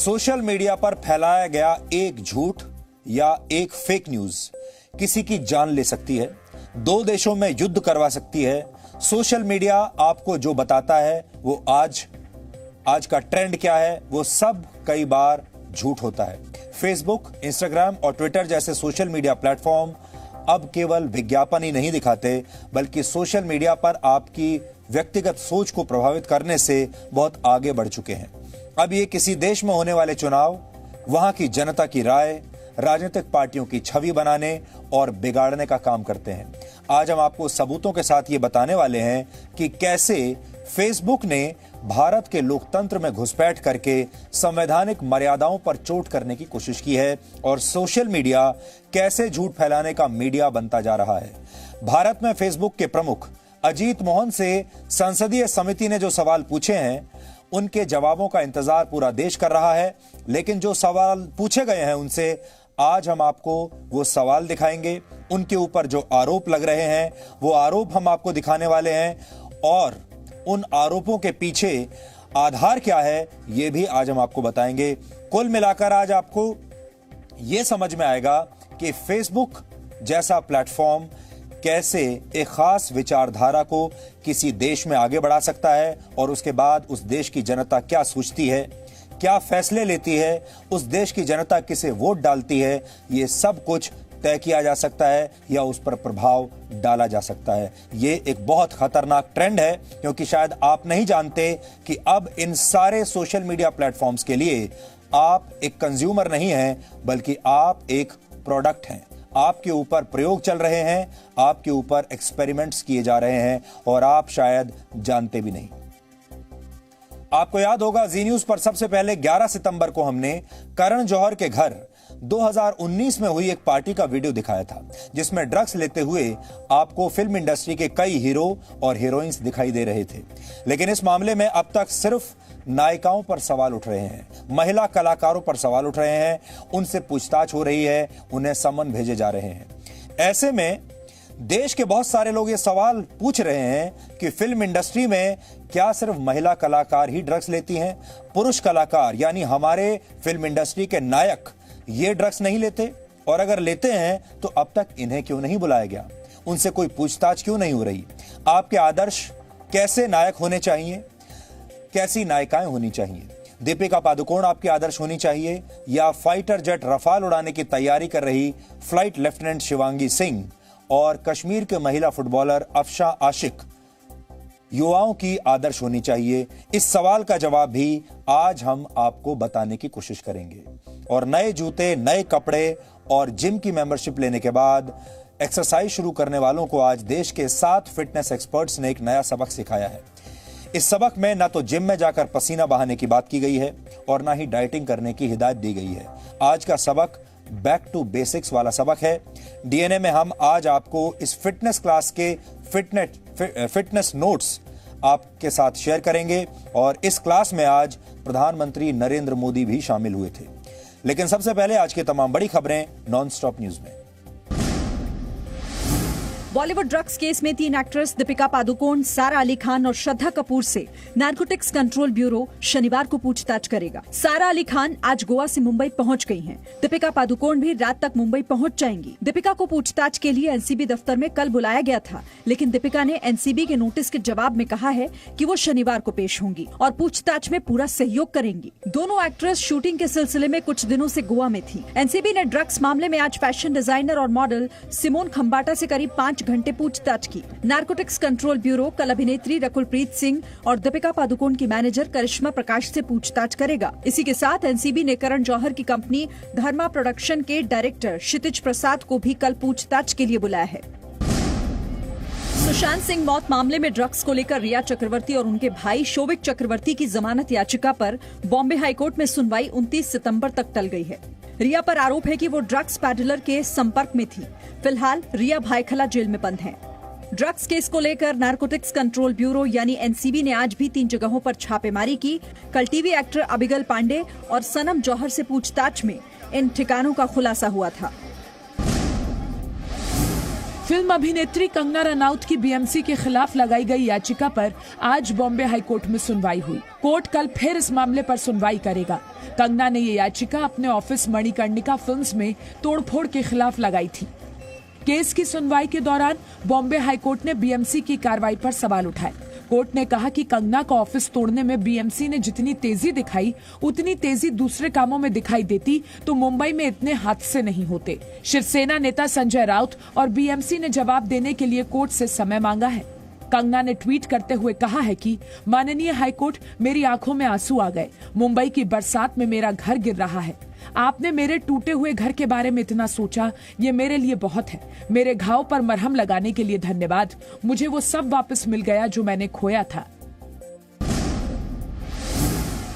Social media पर फैलाया गया एक झूठ या एक फेक न्यूज किसी की जान ले सकती है, दो देशों में युद्ध करवा सकती है। सोशल मीडिया आपको जो बताता है वो आज का ट्रेंड क्या है, वो सब कई बार झूठ होता है। फेसबुक, इंस्टाग्राम और ट्विटर जैसे सोशल मीडिया प्लेटफॉर्म अब केवल विज्ञापन ही नहीं दिखाते, बल्कि सोशल मीडिया पर आपकी व्यक्तिगत सोच को प्रभावित करने से बहुत आगे बढ़ चुके हैं। अब ये किसी देश में होने वाले चुनाव, वहां की जनता की राय, राजनीतिक पार्टियों की छवि बनाने और बिगाड़ने का काम करते हैं। आज हम आपको सबूतों के साथ ये बताने वाले हैं कि कैसे फेसबुक ने भारत के लोकतंत्र में घुसपैठ करके संवैधानिक मर्यादाओं पर चोट करने की कोशिश की है और सोशल मीडिया कैसे झूठ फैलाने का मीडिया बनता जा रहा है। भारत में फेसबुक के प्रमुख अजीत मोहन से संसदीय समिति ने जो सवाल पूछे हैं, उनके जवाबों का इंतजार पूरा देश कर रहा है। लेकिन जो सवाल पूछे गए हैं उनसे आज हम आपको वो सवाल दिखाएंगे, उनके ऊपर जो आरोप लग रहे हैं वो आरोप हम आपको दिखाने वाले हैं और उन आरोपों के पीछे आधार क्या है ये भी आज हम आपको बताएंगे। कुल मिलाकर आज आपको ये समझ में आएगा कि फेसबुक जैसा प्लेटफॉर्म कैसे एक खास विचारधारा को किसी देश में आगे बढ़ा सकता है और उसके बाद उस देश की जनता क्या सोचती है, क्या फैसले लेती है, उस देश की जनता किसे वोट डालती है, ये सब कुछ तय किया जा सकता है या उस पर प्रभाव डाला जा सकता है। ये एक बहुत खतरनाक ट्रेंड है, क्योंकि शायद आप नहीं जानते कि अब इन सारे सोशल मीडिया प्लेटफॉर्म्स के लिए आप एक कंज्यूमर नहीं हैं, बल्कि आप एक प्रोडक्ट हैं। आपके ऊपर प्रयोग चल रहे हैं, आपके ऊपर एक्सपेरिमेंट्स किए जा रहे हैं और आप शायद जानते भी नहीं। आपको याद होगा, जी न्यूज पर सबसे पहले 11 सितंबर को हमने करण जौहर के घर 2019 में हुई एक पार्टी का वीडियो दिखाया था, जिसमें ड्रग्स लेते हुए आपको फिल्म इंडस्ट्री के कई हीरो और हीरोइंस दिखाई दे रहे थे। लेकिन इस मामले में अब तक सिर्फ नायिकाओं पर सवाल उठ रहे हैं, महिला कलाकारों पर सवाल उठ रहे हैं, उनसे पूछताछ हो रही है, उन्हें समन भेजे जा रहे हैं। ऐसे में देश के बहुत सारे लोग ये सवाल पूछ रहे हैं कि फिल्म इंडस्ट्री में क्या सिर्फ महिला कलाकार ही ड्रग्स लेती हैं? पुरुष कलाकार यानी हमारे फिल्म इंडस्ट्री के नायक ये ड्रग्स नहीं लेते? और अगर लेते हैं तो अब तक इन्हें क्यों नहीं बुलाया गया? उनसे कोई पूछताछ क्यों नहीं हो रही? आपके आदर्श कैसे नायक होने चाहिए, कैसी नायिकाएं होनी चाहिए? दीपिका पादुकोण आपके आदर्श होनी चाहिए या फाइटर जेट रफाल उड़ाने की तैयारी कर रही फ्लाइट लेफ्टिनेंट शिवांगी सिंह और कश्मीर के महिला फुटबॉलर अफशा आशिक युवाओं की आदर्श होनी चाहिए? इस सवाल का जवाब भी आज हम आपको बताने की कोशिश करेंगे। और नए जूते, नए कपड़े और जिम की मेंबरशिप लेने के बाद एक्सरसाइज शुरू करने वालों को आज देश के 7 फिटनेस एक्सपर्ट्स ने एक नया सबक सिखाया है। इस सबक में ना तो जिम में जाकर पसीना बहाने की बात की गई है और ना ही डाइटिंग करने की हिदायत दी गई है। आज का सबक बैक टू बेसिक्स वाला सबक है। डीएनए में हम आज आपको इस फिटनेस क्लास के फिटनेस नोट्स आपके साथ शेयर करेंगे और इस क्लास में आज प्रधानमंत्री नरेंद्र मोदी भी शामिल हुए थे। लेकिन सबसे पहले आज की तमाम बड़ी खबरें नॉन स्टॉप न्यूज में। बॉलीवुड ड्रग्स केस में 3 एक्ट्रेस दीपिका पादुकोण, सारा अली खान और श्रद्धा कपूर से नारकोटिक्स कंट्रोल ब्यूरो शनिवार को पूछताछ करेगा। सारा अली खान आज गोवा से मुंबई पहुंच गई हैं। दीपिका पादुकोण भी रात तक मुंबई पहुंच जाएंगी। दीपिका को पूछताछ के लिए एनसीबी दफ्तर में कल बुलाया गया था, लेकिन दीपिका ने एनसीबी के नोटिस के जवाब में कहा है कि वो शनिवार को पेश होंगी और पूछताछ में पूरा सहयोग करेंगी। दोनों एक्ट्रेस शूटिंग के सिलसिले में कुछ दिनों से गोवा में थी। एनसीबी ने ड्रग्स मामले में आज फैशन डिजाइनर और मॉडल सिमोन खंबाटा से करीब 5 घंटे पूछताछ की। नारकोटिक्स कंट्रोल ब्यूरो कल अभिनेत्री रकुलप्रीत सिंह और दीपिका पादुकोण की मैनेजर करिश्मा प्रकाश से पूछताछ करेगा। इसी के साथ एनसीबी ने करण जौहर की कंपनी धर्मा प्रोडक्शन के डायरेक्टर क्षितिज प्रसाद को भी कल पूछताछ के लिए बुलाया है। सुशांत सिंह मौत मामले में ड्रग्स को लेकर रिया चक्रवर्ती और उनके भाई शोविक चक्रवर्ती की जमानत याचिका पर बॉम्बे हाईकोर्ट में सुनवाई 29 सितंबर तक टल गई है। रिया पर आरोप है कि वो ड्रग्स पैडलर के संपर्क में थी। फिलहाल रिया भायखला जेल में बंद है। ड्रग्स केस को लेकर नारकोटिक्स कंट्रोल ब्यूरो यानी एनसीबी ने आज भी 3 जगहों पर छापेमारी की। कल टीवी एक्टर अबिगल पांडे और सनम जौहर से पूछताछ में इन ठिकानों का खुलासा हुआ था। फिल्म अभिनेत्री कंगना रनौत की बीएमसी के खिलाफ लगाई गई याचिका पर आज बॉम्बे हाईकोर्ट में सुनवाई हुई। कोर्ट कल फिर इस मामले पर सुनवाई करेगा। कंगना ने ये याचिका अपने ऑफिस मणिकर्णिका फिल्म्स में तोड़फोड़ के खिलाफ लगाई थी। केस की सुनवाई के दौरान बॉम्बे हाईकोर्ट ने बीएमसी की कार्रवाई पर सवाल उठाए। कोर्ट ने कहा कि कंगना का ऑफिस तोड़ने में बीएमसी ने जितनी तेजी दिखाई उतनी तेजी दूसरे कामों में दिखाई देती तो मुंबई में इतने हादसे नहीं होते। शिवसेना नेता संजय राउत और बीएमसी ने जवाब देने के लिए कोर्ट से समय मांगा है। कंगना ने ट्वीट करते हुए कहा है कि माननीय हाईकोर्ट, मेरी आंखों में आंसू आ गए। मुंबई की बरसात में मेरा घर गिर रहा है। आपने मेरे टूटे हुए घर के बारे में इतना सोचा, ये मेरे लिए बहुत है। मेरे घाव पर मरहम लगाने के लिए धन्यवाद। मुझे वो सब वापस मिल गया जो मैंने खोया था।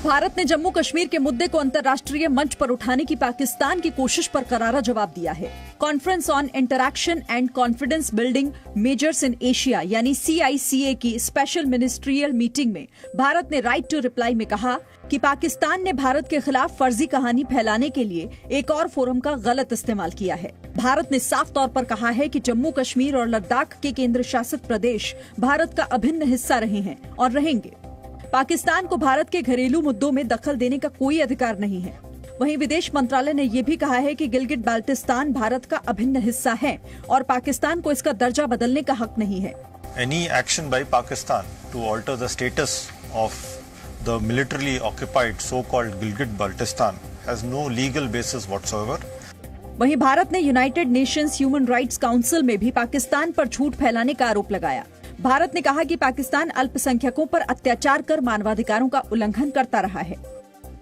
भारत ने जम्मू कश्मीर के मुद्दे को अंतर्राष्ट्रीय मंच पर उठाने की पाकिस्तान की कोशिश पर करारा जवाब दिया है। Conference on interaction and confidence building measures in Asia यानी CICA की स्पेशल मिनिस्ट्रियल मीटिंग में भारत ने राइट टू रिप्लाई में कहा कि पाकिस्तान ने भारत के खिलाफ फर्जी कहानी फैलाने के लिए एक और फोरम का गलत इस्तेमाल किया है। भारत ने साफ तौर पर कहा है कि जम्मू कश्मीर और लद्दाख के केंद्र शासित प्रदेश भारत का अभिन्न हिस्सा रहे हैं और रहेंगे। पाकिस्तान को भारत के घरेलू मुद्दों में दखल देने का कोई अधिकार नहीं है। वहीं विदेश मंत्रालय ने यह भी कहा है कि गिलगिट बाल्टिस्तान भारत का अभिन्न हिस्सा है और पाकिस्तान को इसका दर्जा बदलने का हक नहीं है। Any action by Pakistan to alter the status of the militarily occupied so-called Gilgit-Baltistan has no legal basis whatsoever. वहीं भारत ने United Nations human rights council में भी पाकिस्तान पर झूठ फैलाने का आरोप लगाया। भारत ने कहा कि पाकिस्तान अल्पसंख्यकों पर अत्याचार कर मानवाधिकारों का उल्लंघन करता रहा है।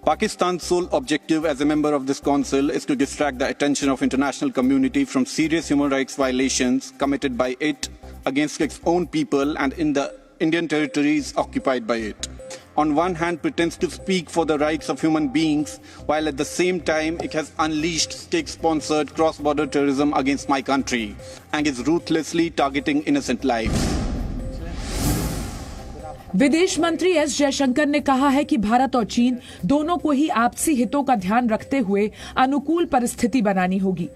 Pakistan's sole objective as a member of this council is to distract the attention of international community from serious human rights violations committed by it against its own people and in the Indian territories occupied by it. On one hand, pretends to speak for the rights of human beings, while at the same time it has unleashed state-sponsored cross-border terrorism against my country and is ruthlessly targeting innocent lives. विदेश मंत्री S Jaishankar ने कहा है कि भारत और चीन दोनों को ही आपसी हितों का ध्यान रखते हुए अनुकूल परिस्थिति बनानी होगी।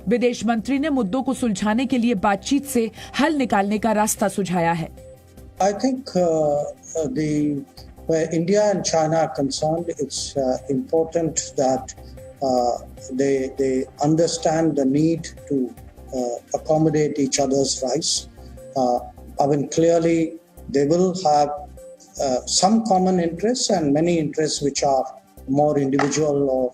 विदेश मंत्री ने मुद्दों को सुलझाने के लिए बातचीत से हल निकालने का रास्ता सुझाया है। I think where India and China are concerned, it's important that they understand the need to accommodate each other's rights. I mean, clearly they will have some common interests and many interests which are more individual or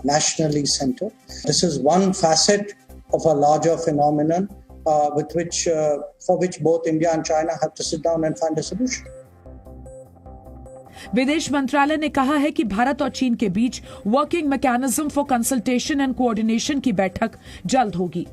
nationally centered. This is one facet of a larger phenomenon for which both India and China have to sit down and find a solution. विदेश मंत्रालय ने कहा है कि भारत और चीन के बीच working mechanism for consultation and coordination की बैठक जल्द होगी।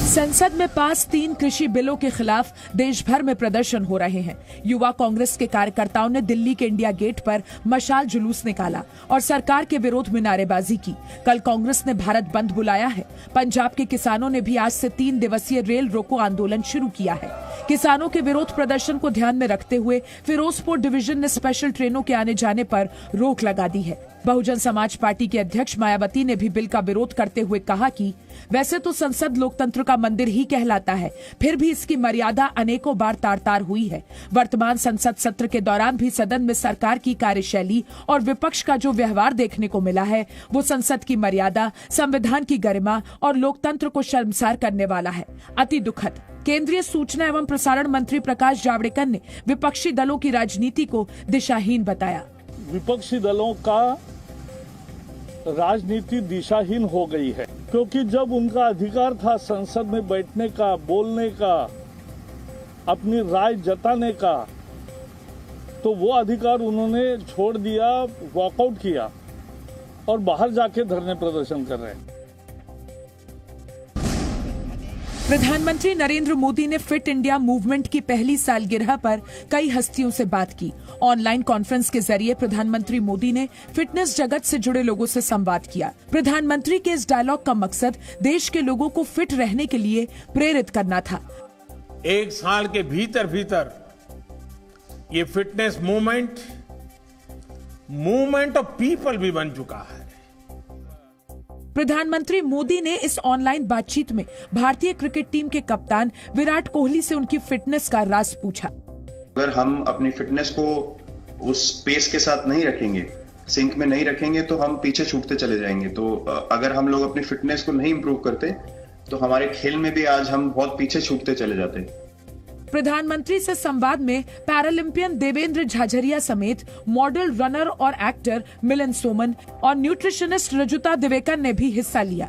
संसद में पास 3 कृषि बिलों के खिलाफ देश भर में प्रदर्शन हो रहे हैं। युवा कांग्रेस के कार्यकर्ताओं ने दिल्ली के इंडिया गेट पर मशाल जुलूस निकाला और सरकार के विरोध में नारेबाजी की। कल कांग्रेस ने भारत बंद बुलाया है। पंजाब के किसानों ने भी आज से 3 दिवसीय रेल रोको आंदोलन शुरू किया है। किसानों के विरोध प्रदर्शन को ध्यान में रखते हुए फिरोजपुर डिवीजन ने स्पेशल ट्रेनों के आने जाने पर रोक लगा दी है। बहुजन समाज पार्टी के अध्यक्ष मायावती ने भी बिल का विरोध करते हुए कहा कि वैसे तो संसद लोकतंत्र का मंदिर ही कहलाता है, फिर भी इसकी मर्यादा अनेकों बार तार-तार हुई है। वर्तमान संसद सत्र के दौरान भी सदन में सरकार की कार्यशैली और विपक्ष का जो व्यवहार देखने को मिला है, वो संसद की मर्यादा, संविधान की गरिमा और लोकतंत्र को शर्मसार करने वाला है। अति दुखद। केंद्रीय सूचना एवं प्रसारण मंत्री प्रकाश जावड़ेकर ने विपक्षी दलों की राजनीति को दिशाहीन बताया। विपक्षी दलों का राजनीति दिशाहीन हो गई है, क्योंकि जब उनका अधिकार था संसद में बैठने का, बोलने का, अपनी राय जताने का, तो वो अधिकार उन्होंने छोड़ दिया, वॉकआउट किया और बाहर जाके धरने प्रदर्शन कर रहे हैं। प्रधानमंत्री नरेंद्र मोदी ने फिट इंडिया मूवमेंट की पहली सालगिरह पर कई हस्तियों से बात की। ऑनलाइन कॉन्फ्रेंस के जरिए प्रधानमंत्री मोदी ने फिटनेस जगत से जुड़े लोगों से संवाद किया। प्रधानमंत्री के इस डायलॉग का मकसद देश के लोगों को फिट रहने के लिए प्रेरित करना था। 1 साल के भीतर ये फिटनेस मूवमेंट ऑफ पीपल भी बन चुका है। प्रधानमंत्री मोदी ने इस ऑनलाइन बातचीत में भारतीय क्रिकेट टीम के कप्तान विराट कोहली से उनकी फिटनेस का राज पूछा। अगर हम अपनी फिटनेस को उस पेस के साथ नहीं रखेंगे, सिंक में नहीं रखेंगे, तो हम पीछे छूटते चले जाएंगे। तो अगर हम लोग अपनी फिटनेस को नहीं इंप्रूव करते तो हमारे खेल में भी आज हम बहुत पीछे छूटते चले जाते। प्रधानमंत्री से संवाद में पैरालंपियन देवेंद्र झाझरिया समेत मॉडल, रनर और एक्टर मिलिंद सोमन और न्यूट्रिशनिस्ट रजुता दिवेकर ने भी हिस्सा लिया।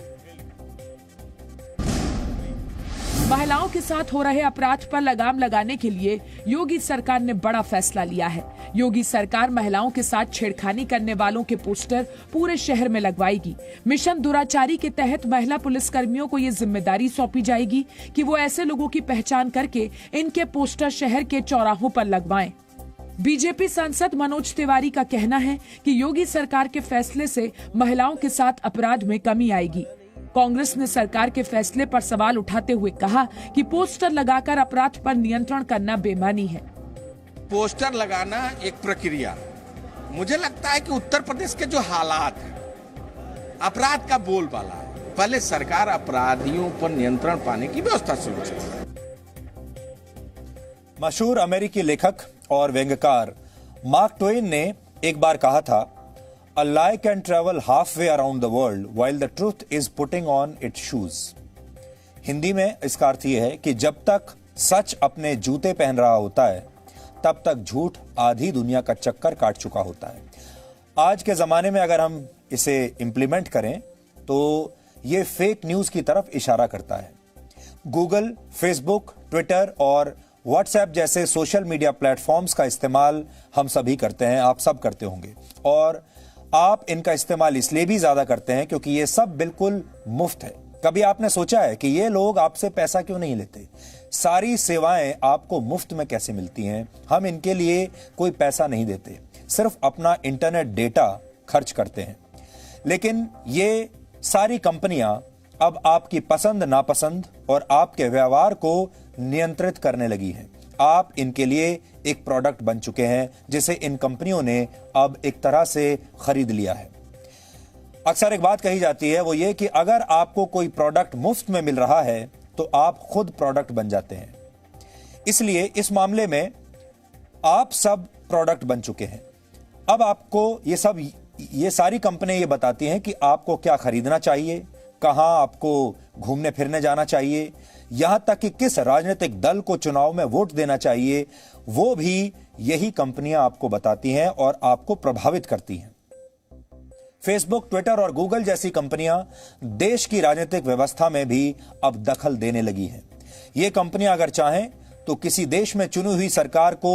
महिलाओं के साथ हो रहे अपराध पर लगाम लगाने के लिए योगी सरकार ने बड़ा फैसला लिया है। योगी सरकार महिलाओं के साथ छेड़खानी करने वालों के पोस्टर पूरे शहर में लगवाएगी। मिशन दुराचारी के तहत महिला पुलिस कर्मियों को ये जिम्मेदारी सौंपी जाएगी कि वो ऐसे लोगों की पहचान करके इनके पोस्टर शहर के चौराहों पर लगवाएं। बीजेपी सांसद मनोज तिवारी का कहना है कि योगी सरकार के फैसले से महिलाओं के साथ अपराध में कमी आएगी। कांग्रेस ने सरकार के फैसले पर सवाल उठाते हुए कहा कि पोस्टर लगाकर अपराध पर नियंत्रण करना बेईमानी है। पोस्टर लगाना एक प्रक्रिया, मुझे लगता है कि उत्तर प्रदेश के जो हालात हैं, अपराध का बोलबाला है, पहले सरकार अपराधियों पर नियंत्रण पाने की व्यवस्था शुरू करे। मशहूर अमेरिकी लेखक और व्यंग्यकार मार्क ट्वेन ने एक बार कहा था, A lie can travel halfway around the world while the truth is putting on its shoes. Hindi में इसका अर्थ यह है कि जब तक सच अपने जूते पहन रहा होता है तब तक झूठ आधी दुनिया का चक्कर काट चुका होता है। आज के जमाने में अगर हम इसे इंप्लीमेंट करें तो ये फेक न्यूज की तरफ इशारा करता है। गूगल, फेसबुक, ट्विटर और व्हाट्सएप जैसे सोशल मीडिया प्लेटफॉर्म्स का इस्तेमाल हम सभी करते हैं, आप सब करते होंगे, और आप इनका इस्तेमाल इसलिए भी ज्यादा करते हैं क्योंकि ये सब बिल्कुल मुफ्त है। कभी आपने सोचा है कि ये लोग आपसे पैसा क्यों नहीं लेते? सारी सेवाएं आपको मुफ्त में कैसे मिलती हैं? हम इनके लिए कोई पैसा नहीं देते, सिर्फ अपना इंटरनेट डेटा खर्च करते हैं। लेकिन ये सारी कंपनियां अब आपकी पसंद नापसंद और आपके व्यवहार को नियंत्रित करने लगी हैं। आप इनके लिए एक प्रोडक्ट बन चुके हैं जिसे इन कंपनियों ने अब एक तरह से खरीद लिया है। अक्सर एक बात कही जाती है, वो ये कि अगर आपको कोई प्रोडक्ट मुफ्त में मिल रहा है तो आप खुद प्रोडक्ट बन जाते हैं। इसलिए इस मामले में आप सब प्रोडक्ट बन चुके हैं। अब आपको ये सारी कंपनियां ये बताती हैं कि आपको क्या खरीदना चाहिए, कहां आपको घूमने फिरने जाना चाहिए, यहां तक कि किस राजनीतिक दल को चुनाव में वोट देना चाहिए, वो भी यही कंपनियां आपको बताती हैं और आपको प्रभावित करती हैं। फेसबुक, ट्विटर और गूगल जैसी कंपनियां देश की राजनीतिक व्यवस्था में भी अब दखल देने लगी हैं। ये कंपनियां अगर चाहें तो किसी देश में चुनी हुई सरकार को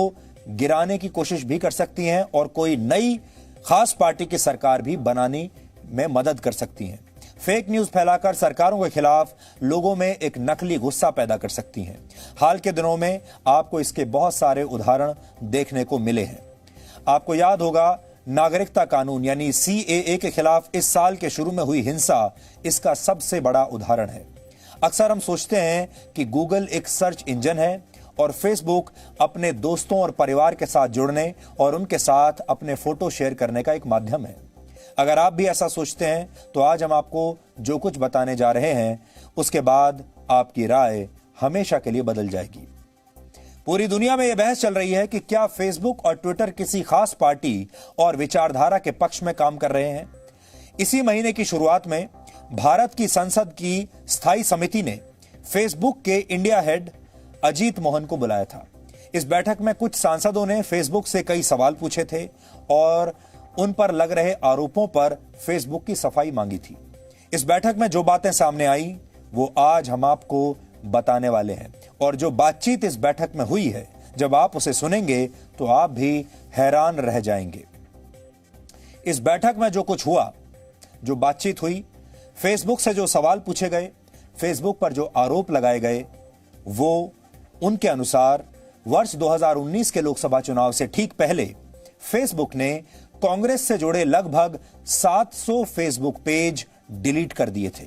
गिराने की कोशिश भी कर सकती हैं और कोई नई खास पार्टी की सरकार भी बनाने में मदद कर सकती हैं। फेक न्यूज फैलाकर सरकारों के खिलाफ लोगों में एक नकली गुस्सा पैदा कर सकती हैं। हाल के दिनों में आपको इसके बहुत सारे उदाहरण देखने को मिले हैं। आपको याद होगा, नागरिकता कानून यानी CAA के खिलाफ इस साल के शुरू में हुई हिंसा इसका सबसे बड़ा उदाहरण है। अक्सर हम सोचते हैं कि गूगल एक सर्च इंजन है और फेसबुक अपने दोस्तों और परिवार के साथ जुड़ने और उनके साथ अपने फोटो शेयर करने का एक माध्यम है। अगर आप भी ऐसा सोचते हैं तो आज हम आपको जो कुछ बताने जा रहे हैं उसके बाद आपकी राय हमेशा के लिए बदल जाएगी। पूरी दुनिया में यह बहस चल रही है कि क्या फेसबुक और ट्विटर किसी खास पार्टी और विचारधारा के पक्ष में काम कर रहे हैं। इसी महीने की शुरुआत में भारत की संसद की स्थायी समिति ने फेसबुक के इंडिया हेड अजीत मोहन को बुलाया था। इस बैठक में कुछ सांसदों ने फेसबुक से कई सवाल पूछे थे और उन पर लग रहे आरोपों पर फेसबुक की सफाई मांगी थी। इस बैठक में जो बातें सामने आई वो आज हम आपको बताने वाले हैं, और जो बातचीत इस बैठक में हुई है जब आप उसे सुनेंगे तो आप भी हैरान रह जाएंगे। इस बैठक में जो कुछ हुआ, जो बातचीत हुई, फेसबुक से जो सवाल पूछे गए, फेसबुक पर जो आरोप लगाए गए, वो उनके अनुसार वर्ष 2019 के लोकसभा चुनाव से ठीक पहले फेसबुक ने कांग्रेस से जुड़े लगभग 700 फेसबुक पेज डिलीट कर दिए थे।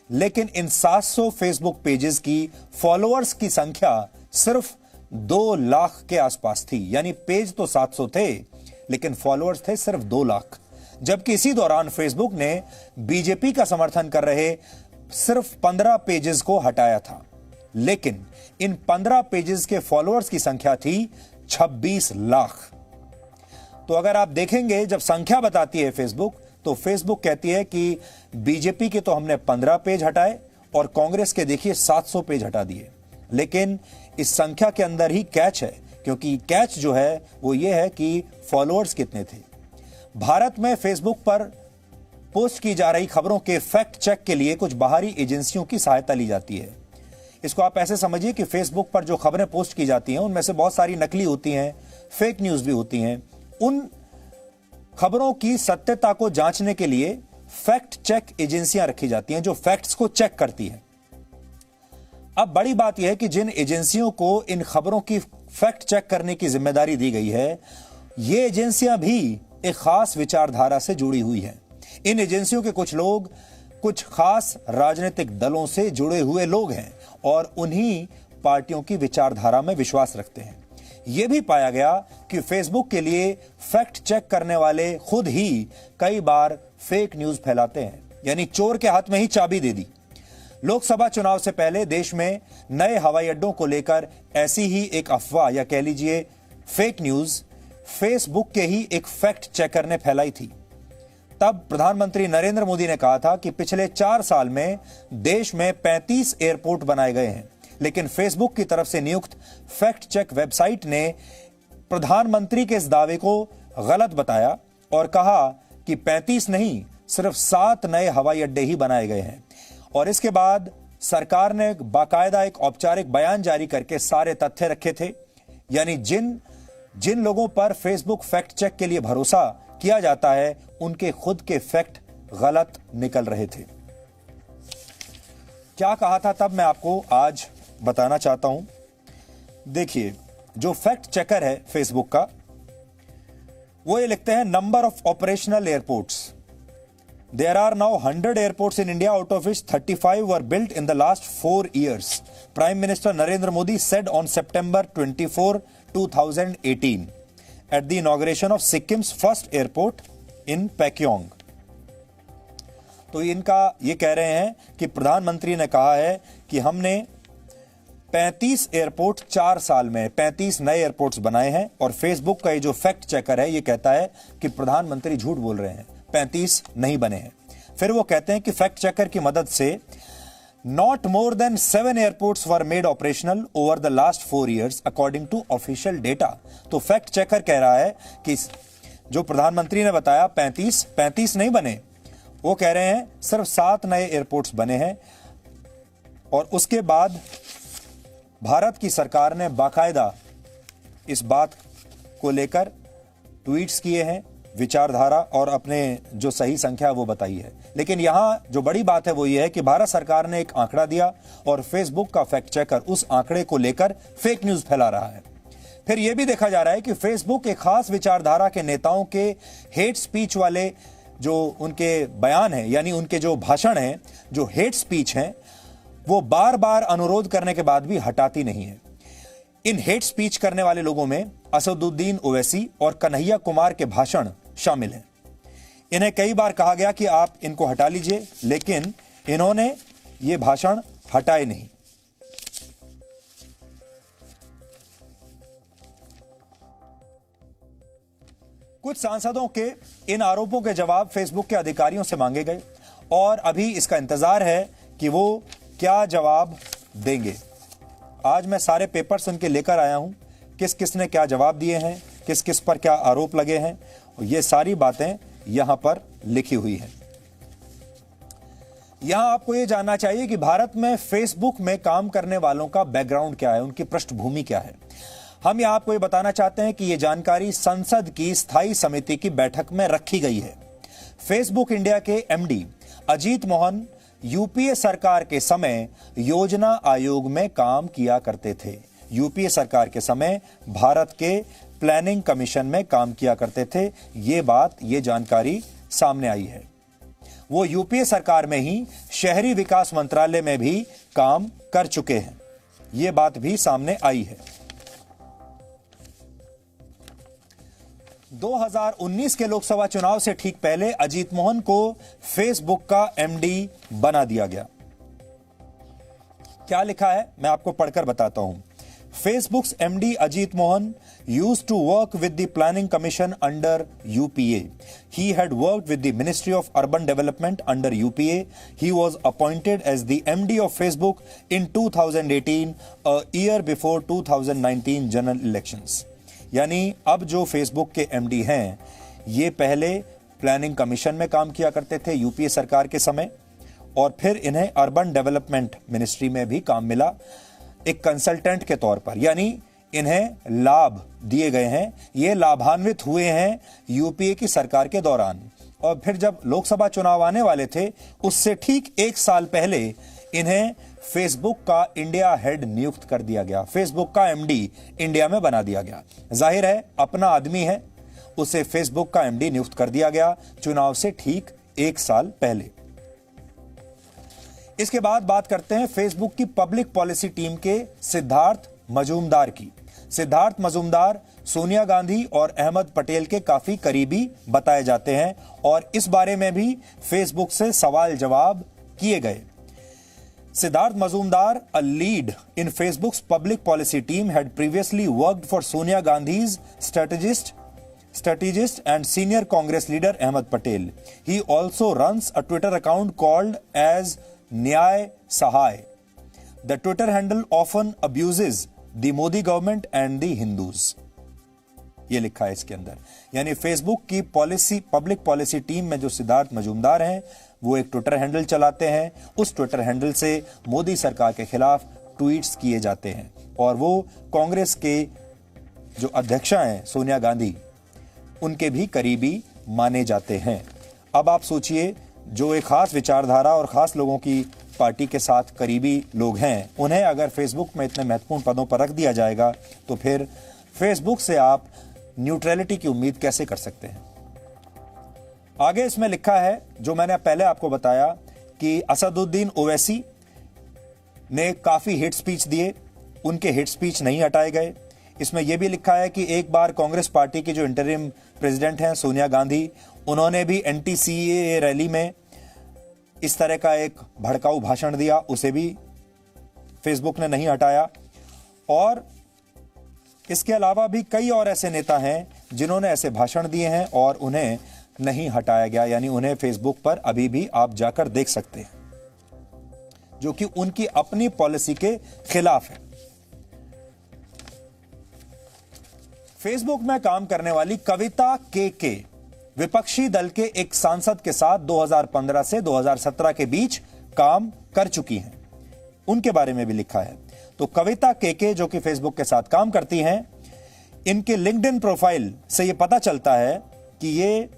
लेकिन इन 700 फेसबुक पेजेस की फॉलोअर्स की संख्या सिर्फ 2 लाख के आसपास थी। यानी पेज तो 700 थे लेकिन फॉलोअर्स थे सिर्फ 2 लाख। जबकि इसी दौरान फेसबुक ने बीजेपी का समर्थन कर रहे सिर्फ 15 पेजेस को हटाया था, लेकिन इन 15 पेजेस के फॉलोअर्स की संख्या थी 26 लाख। तो अगर आप देखेंगे, जब संख्या बताती है फेसबुक, तो फेसबुक कहती है कि बीजेपी के तो हमने 15 पेज हटाए और कांग्रेस के देखिए 700 पेज हटा दिए। लेकिन इस संख्या के अंदर ही कैच है, क्योंकि कैच जो है वो ये है कि फॉलोअर्स कितने थे। भारत में फेसबुक पर पोस्ट की जा रही खबरों के फैक्ट चेक के लिए कुछ बाहरी एजेंसियों की सहायता ली जाती है। इसको आप ऐसे समझिए कि फेसबुक पर जो खबरें पोस्ट की जाती हैं उनमें से बहुत सारी नकली होती हैं, फेक न्यूज भी होती हैं। उन खबरों की सत्यता को जांचने के लिए फैक्ट चेक एजेंसियां रखी जाती हैं जो फैक्ट्स को चेक करती हैं। अब बड़ी बात यह है कि जिन एजेंसियों को इन खबरों की फैक्ट चेक करने की जिम्मेदारी दी गई है, ये एजेंसियां भी एक खास विचारधारा से जुड़ी हुई हैं। इन एजेंसियों के कुछ लोग कुछ खास राजनीतिक दलों से जुड़े हुए लोग हैं और उन्हीं पार्टियों की विचारधारा में विश्वास रखते हैं। यह भी पाया गया कि फेसबुक के लिए फैक्ट चेक करने वाले खुद ही कई बार फेक न्यूज फैलाते हैं, यानी चोर के हाथ में ही चाबी दे दी। लोकसभा चुनाव से पहले देश में नए हवाई अड्डों को लेकर ऐसी ही एक अफवाह या कह लीजिए फेक न्यूज फेसबुक के ही एक फैक्ट चेकर ने फैलाई थी। तब प्रधानमंत्री नरेंद्र मोदी ने कहा था कि पिछले 4 साल में देश में 35 एयरपोर्ट बनाए गए हैं, लेकिन फेसबुक की तरफ से नियुक्त फैक्ट चेक वेबसाइट ने प्रधानमंत्री के इस दावे को गलत बताया और कहा कि 35 नहीं, सिर्फ 7 नए हवाई अड्डे ही बनाए गए हैं। और इसके बाद सरकार ने बाकायदा एक औपचारिक बयान जारी करके सारे तथ्य रखे थे, यानी जिन लोगों पर फेसबुक फैक्ट चेक के लिए भरोसा किया जाता है उनके खुद के फैक्ट गलत निकल रहे थे। क्या कहा था तब मैं आपको आज बताना चाहता हूं। देखिए, जो फैक्ट चेकर है फेसबुक का, वो ये लिखते हैं number of operational airports. There are now 100 airports in India, out of which 35 were built in the last 4 years. Prime Minister Narendra Modi said on September 24, 2018 at the inauguration of Sikkim's first airport in Pakyong. तो इनका ये कह रहे हैं कि प्रधानमंत्री ने कहा है कि हमने 35 एयरपोर्ट 4 साल में 35 नए एयरपोर्ट्स बनाए हैं, और फेसबुक का ये जो फैक्ट चेकर है ये कहता है कि प्रधानमंत्री झूठ बोल रहे हैं, 35 नहीं बने हैं। फिर वो कहते हैं कि फैक्ट चेकर की मदद से not more than 7 airports were made operational over the last 4 years according to official data. तो फैक्ट चेकर कह रहा है कि जो प्रधानमंत्री ने बताया 35 नहीं बने, वो कह रहे हैं सिर्फ 7 नए एयरपोर्ट्स बने हैं। और उसके बाद भारत की सरकार ने बाकायदा इस बात को लेकर ट्वीट्स किए हैं, विचारधारा और अपने जो सही संख्या वो बताई है। लेकिन यहां जो बड़ी बात है वो ये है कि भारत सरकार ने एक आंकड़ा दिया और फेसबुक का फैक्ट चेकर उस आंकड़े को लेकर फेक न्यूज फैला रहा है। फिर यह भी देखा जा रहा है कि फेसबुक एक खास विचारधारा के नेताओं के हेट स्पीच वाले जो उनके बयान है, यानी उनके जो भाषण है, जो हेट स्पीच है, वो बार बार अनुरोध करने के बाद भी हटाती नहीं है। इन हेट स्पीच करने वाले लोगों में असदुद्दीन ओवैसी और कन्हैया कुमार के भाषण शामिल हैं। इन्हें कई बार कहा गया कि आप इनको हटा लीजिए, लेकिन इन्होंने ये भाषण हटाए नहीं। कुछ सांसदों के इन आरोपों के जवाब फेसबुक के अधिकारियों से मांगे गए और अभी इसका इंतजार है कि वो क्या जवाब देंगे। आज मैं सारे पेपर्स उनके लेकर आया हूं, किस किस ने क्या जवाब दिए हैं, किस किस पर क्या आरोप लगे हैं, और ये सारी बातें यहां पर लिखी हुई हैं। यहां आपको यह जानना चाहिए कि भारत में फेसबुक में काम करने वालों का बैकग्राउंड क्या है, उनकी पृष्ठभूमि क्या है। हम यहां आपको यह बताना चाहते हैं कि यह जानकारी संसद की स्थायी समिति की बैठक में रखी गई है। फेसबुक इंडिया के एमडी अजीत मोहन यूपीए सरकार के समय योजना आयोग में काम किया करते थे। यूपीए सरकार के समय भारत के प्लानिंग कमीशन में काम किया करते थे। ये जानकारी सामने आई है। वो यूपीए सरकार में ही शहरी विकास मंत्रालय में भी काम कर चुके हैं। ये बात भी सामने आई है। 2019 के लोकसभा चुनाव से ठीक पहले अजीत मोहन को फेसबुक का एमडी बना दिया गया। क्या लिखा है मैं आपको पढ़कर बताता हूं। Facebook's MD Ajit Mohan used to work with the Planning Commission under UPA. He had worked with the Ministry of Urban Development under UPA. He was appointed as the MD of Facebook in 2018, a year before 2019 general elections. यानी अब जो Facebook के MD हैं, ये पहले planning commission में काम किया करते थे यूपीए सरकार के समय, और फिर इन्हें अर्बन डेवलपमेंट मिनिस्ट्री में भी काम मिला एक कंसल्टेंट के तौर पर, यानी इन्हें लाभ दिए गए हैं, ये लाभान्वित हुए हैं यूपीए की सरकार के दौरान। और फिर जब लोकसभा चुनाव आने वाले थे उससे ठीक एक साल पहले इन्हें फेसबुक का इंडिया हेड नियुक्त कर दिया गया, फेसबुक का एमडी इंडिया में बना दिया गया। जाहिर है अपना आदमी है, उसे फेसबुक का एमडी नियुक्त कर दिया गया चुनाव से ठीक एक साल पहले। इसके बाद बात करते हैं फेसबुक की पब्लिक पॉलिसी टीम के सिद्धार्थ मजूमदार की। सिद्धार्थ मजूमदार सोनिया गांधी और अहमद पटेल के काफी करीबी बताए जाते हैं और इस बारे में भी फेसबुक से सवाल जवाब किए गए। Siddharth Majumdar, a lead in Facebook's public policy team, had previously worked for Sonia Gandhi's strategist and senior Congress leader Ahmed Patel. He also runs a Twitter account called as Nyay Sahai. The Twitter handle often abuses the Modi government and the Hindus. ये लिखा है इसके अंदर। यानी Facebook की public policy team में जो सिद्धार्थ मजूमदार हैं वो एक ट्विटर हैंडल चलाते हैं। उस ट्विटर हैंडल से मोदी सरकार के खिलाफ ट्वीट्स किए जाते हैं और वो कांग्रेस के जो अध्यक्षा हैं सोनिया गांधी, उनके भी करीबी माने जाते हैं। अब आप सोचिए, जो एक खास विचारधारा और खास लोगों की पार्टी के साथ करीबी लोग हैं, उन्हें अगर फेसबुक में इतने महत्वपूर्ण पदों पर रख दिया जाएगा तो फिर फेसबुक से आप न्यूट्रलिटी की उम्मीद कैसे कर सकते हैं। आगे इसमें लिखा है, जो मैंने पहले आपको बताया कि असदुद्दीन ओवैसी ने काफी हिट स्पीच दिए, उनके हिट स्पीच नहीं हटाए गए। इसमें यह भी लिखा है कि एक बार कांग्रेस पार्टी की जो इंटरिम प्रेसिडेंट हैं सोनिया गांधी, उन्होंने भी एंटी सीएए रैली में इस तरह का एक भड़काऊ भाषण दिया, उसे भी फेसबुक ने नहीं हटाया। और इसके अलावा भी कई और ऐसे नेता हैं जिन्होंने ऐसे भाषण दिए हैं और उन्हें नहीं हटाया गया, यानी उन्हें फेसबुक पर अभी भी आप जाकर देख सकते हैं, जो कि उनकी अपनी पॉलिसी के खिलाफ है। फेसबुक में काम करने वाली कविता के विपक्षी दल के एक सांसद के साथ 2015 से 2017 के बीच काम कर चुकी हैं, उनके बारे में भी लिखा है। तो कविता के जो कि फेसबुक के साथ काम करती हैं, इनके लिंक्डइन प्रोफाइल से यह पता चलता है कि ये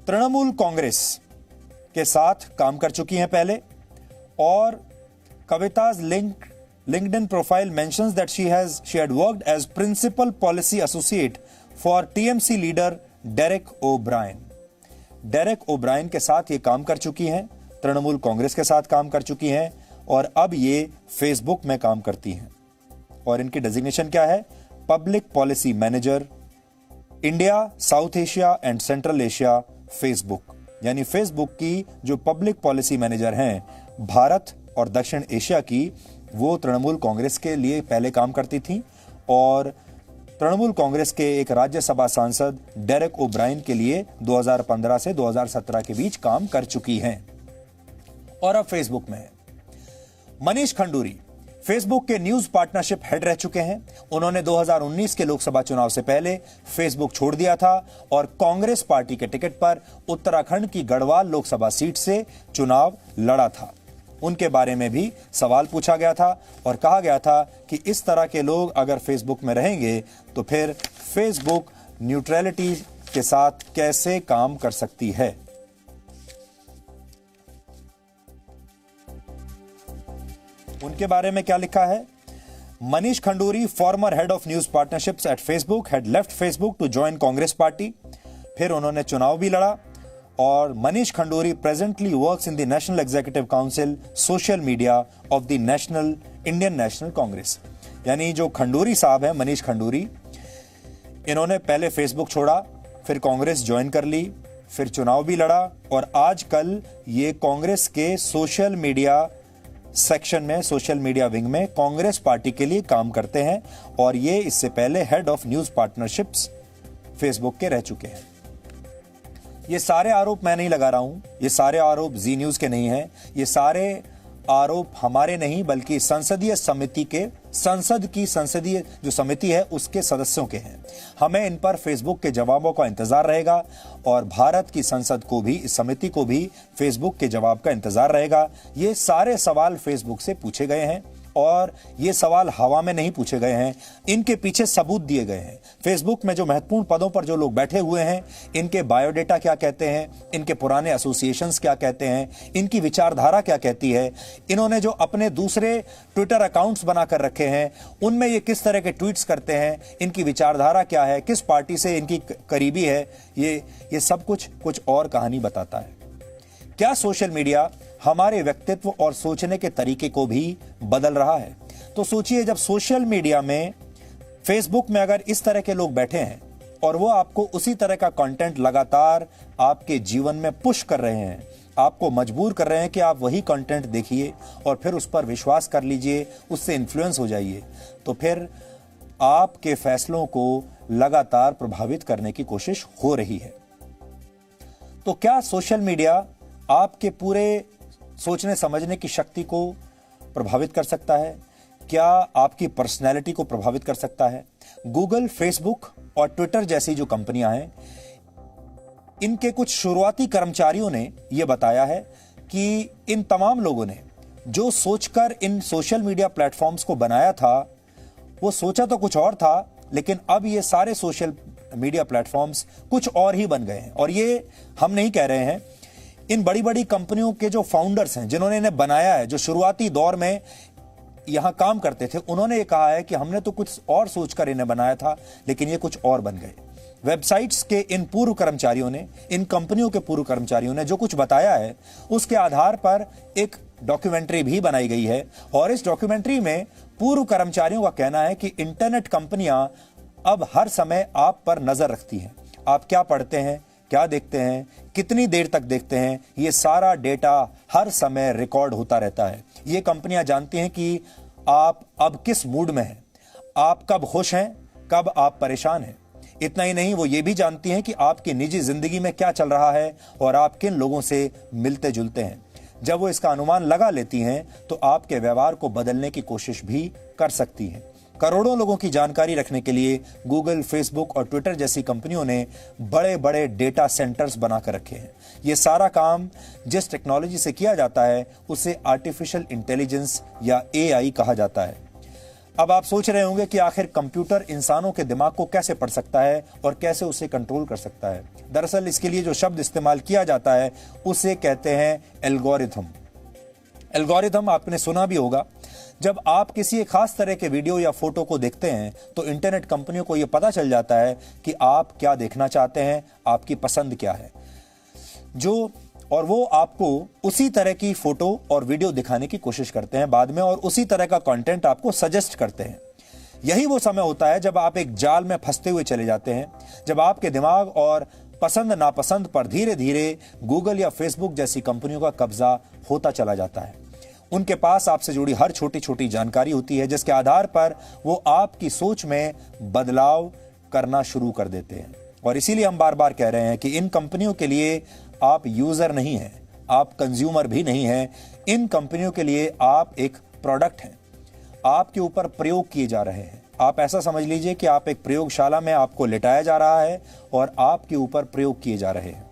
तृणमूल कांग्रेस के साथ काम कर चुकी हैं पहले। और कविता's LinkedIn profile mentions that she had worked as principal policy associate for TMC leader Derek O'Brien. Derek O'Brien के साथ ये काम कर चुकी हैं, तृणमूल कांग्रेस के साथ काम कर चुकी हैं और अब ये फेसबुक में काम करती हैं। और इनकी डेजिग्नेशन क्या है? Public policy manager, India, south Asia and central Asia Facebook. यानी फेसबुक की जो पब्लिक पॉलिसी मैनेजर हैं भारत और दक्षिण एशिया की, वो तृणमूल कांग्रेस के लिए पहले काम करती थी और तृणमूल कांग्रेस के एक राज्यसभा सांसद डेरेक ओब्रायन के लिए 2015 से 2017 के बीच काम कर चुकी हैं और अब फेसबुक में है। मनीष खंडूरी फेसबुक के न्यूज पार्टनरशिप हेड रह चुके हैं। उन्होंने 2019 के लोकसभा चुनाव से पहले फेसबुक छोड़ दिया था और कांग्रेस पार्टी के टिकट पर उत्तराखंड की गढ़वाल लोकसभा सीट से चुनाव लड़ा था। उनके बारे में भी सवाल पूछा गया था और कहा गया था कि इस तरह के लोग अगर फेसबुक में रहेंगे तो फिर फेसबुक न्यूट्रलिटी के साथ कैसे काम कर सकती है। उनके बारे में क्या लिखा है? Manish Khanduri, former head of news partnerships at Facebook, had left Facebook to join Congress party. फिर उन्होंने चुनाव भी लड़ा। और Manish Khanduri presently works in the national executive council social media of the Indian national Congress. यानी जो खंडूरी साहब हैं, मनीष खंडूरी, इन्होंने पहले फेसबुक छोड़ा, फिर कांग्रेस ज्वाइन कर ली, फिर चुनाव भी लड़ा और आजकल ये कांग्रेस के सोशल मीडिया सेक्शन में, सोशल मीडिया विंग में कांग्रेस पार्टी के लिए काम करते हैं और ये इससे पहले head of news partnerships Facebook के रह चुके हैं। ये सारे आरोप मैं नहीं लगा रहा हूं, ये सारे आरोप जी न्यूज के नहीं हैं, ये सारे आरोप हमारे नहीं बल्कि संसदीय जो समिति है उसके सदस्यों के हैं। हमें इन पर फेसबुक के जवाबों का इंतजार रहेगा और भारत की संसद को भी, इस समिति को भी फेसबुक के जवाब का इंतजार रहेगा। ये सारे सवाल फेसबुक से पूछे गए हैं और ये सवाल हवा में नहीं पूछे गए हैं, इनके पीछे सबूत दिए गए हैं। फेसबुक में जो महत्वपूर्ण पदों पर जो लोग बैठे हुए हैं, इनके बायोडेटा क्या कहते हैं, इनके पुराने एसोसिएशंस क्या कहते हैं, इनकी विचारधारा क्या कहती है, इन्होंने जो अपने दूसरे ट्विटर अकाउंट्स बनाकर रखे हैं उनमें ये किस तरह के ट्वीट्स करते हैं, इनकी विचारधारा क्या है, किस पार्टी से इनकी करीबी है, ये सब कुछ और कहानी बताता है। क्या सोशल मीडिया हमारे व्यक्तित्व और सोचने के तरीके को भी बदल रहा है? तो सोचिए, जब सोशल मीडिया में, फेसबुक में अगर इस तरह के लोग बैठे हैं और वो आपको उसी तरह का कंटेंट लगातार आपके जीवन में पुश कर रहे हैं, आपको मजबूर कर रहे हैं कि आप वही कंटेंट देखिए और फिर उस पर विश्वास कर लीजिए, उससे इन्फ्लुएंस हो जाइए, तो फिर आपके फैसलों को लगातार प्रभावित करने की कोशिश हो रही है। तो क्या सोशल मीडिया आपके पूरे सोचने समझने की शक्ति को प्रभावित कर सकता है? क्या आपकी पर्सनैलिटी को प्रभावित कर सकता है? गूगल, फेसबुक और ट्विटर जैसी जो कंपनियां हैं, इनके कुछ शुरुआती कर्मचारियों ने यह बताया है कि इन तमाम लोगों ने जो सोचकर इन सोशल मीडिया प्लेटफॉर्म्स को बनाया था, वो सोचा तो कुछ और था, लेकिन अब ये सारे सोशल मीडिया प्लेटफॉर्म्स कुछ और ही बन गए हैं। और ये हम नहीं कह रहे हैं, इन बड़ी बड़ी कंपनियों के जो फाउंडर्स हैं, जिन्होंने इन्हें बनाया है, जो शुरुआती दौर में यहां काम करते थे, उन्होंने ये कहा है कि हमने तो कुछ और सोचकर इन्हें बनाया था, लेकिन ये कुछ और बन गए। वेबसाइट्स के इन पूर्व कर्मचारियों ने, इन कंपनियों के पूर्व कर्मचारियों ने जो कुछ बताया है, उसके आधार पर एक डॉक्यूमेंट्री भी बनाई गई है और इस डॉक्यूमेंट्री में पूर्व कर्मचारियों का कहना है कि इंटरनेट कंपनियां अब हर समय आप पर नजर रखती हैं। आप क्या पढ़ते हैं, क्या देखते हैं, कितनी देर तक देखते हैं, ये सारा डेटा हर समय रिकॉर्ड होता रहता है। ये कंपनियां जानती हैं कि आप अब किस मूड में हैं, आप कब खुश हैं, कब आप परेशान हैं। इतना ही नहीं, वो ये भी जानती हैं कि आपकी निजी जिंदगी में क्या चल रहा है और आप किन लोगों से मिलते जुलते हैं। जब वो इसका अनुमान लगा लेती हैं तो आपके व्यवहार को बदलने की कोशिश भी कर सकती हैं। करोड़ों लोगों की जानकारी रखने के लिए गूगल, फेसबुक और ट्विटर जैसी कंपनियों ने बड़े बड़े डेटा सेंटर्स बनाकर रखे हैं। ये सारा काम जिस टेक्नोलॉजी से किया जाता है उसे आर्टिफिशियल इंटेलिजेंस या AI कहा जाता है। अब आप सोच रहे होंगे कि आखिर कंप्यूटर इंसानों के दिमाग को कैसे पढ़ सकता है और कैसे उसे कंट्रोल कर सकता है। दरअसल इसके लिए जो शब्द इस्तेमाल किया जाता है उसे कहते हैं एल्गोरिथम। एल्गोरिथम आपने सुना भी होगा। जब आप किसी एक खास तरह के वीडियो या फोटो को देखते हैं तो इंटरनेट कंपनियों को यह पता चल जाता है कि आप क्या देखना चाहते हैं, आपकी पसंद क्या है, और वो आपको उसी तरह की फोटो और वीडियो दिखाने की कोशिश करते हैं बाद में और उसी तरह का कंटेंट आपको सजेस्ट करते हैं। यही वो समय होता है जब आप एक जाल में फंसते हुए चले जाते हैं, जब आपके दिमाग और पसंद नापसंद पर धीरे धीरे गूगल या फेसबुक जैसी कंपनियों का कब्जा होता चला जाता है। उनके पास आपसे जुड़ी हर छोटी छोटी जानकारी होती है जिसके आधार पर वो आपकी सोच में बदलाव करना शुरू कर देते हैं। और इसीलिए हम बार बार कह रहे हैं कि इन कंपनियों के लिए आप यूजर नहीं हैं, आप कंज्यूमर भी नहीं हैं। इन कंपनियों के लिए आप एक प्रोडक्ट हैं, आपके ऊपर प्रयोग किए जा रहे हैं। आप ऐसा समझ लीजिए कि आप एक प्रयोगशाला में आपको लिटाया जा रहा है और आपके ऊपर प्रयोग किए जा रहे हैं।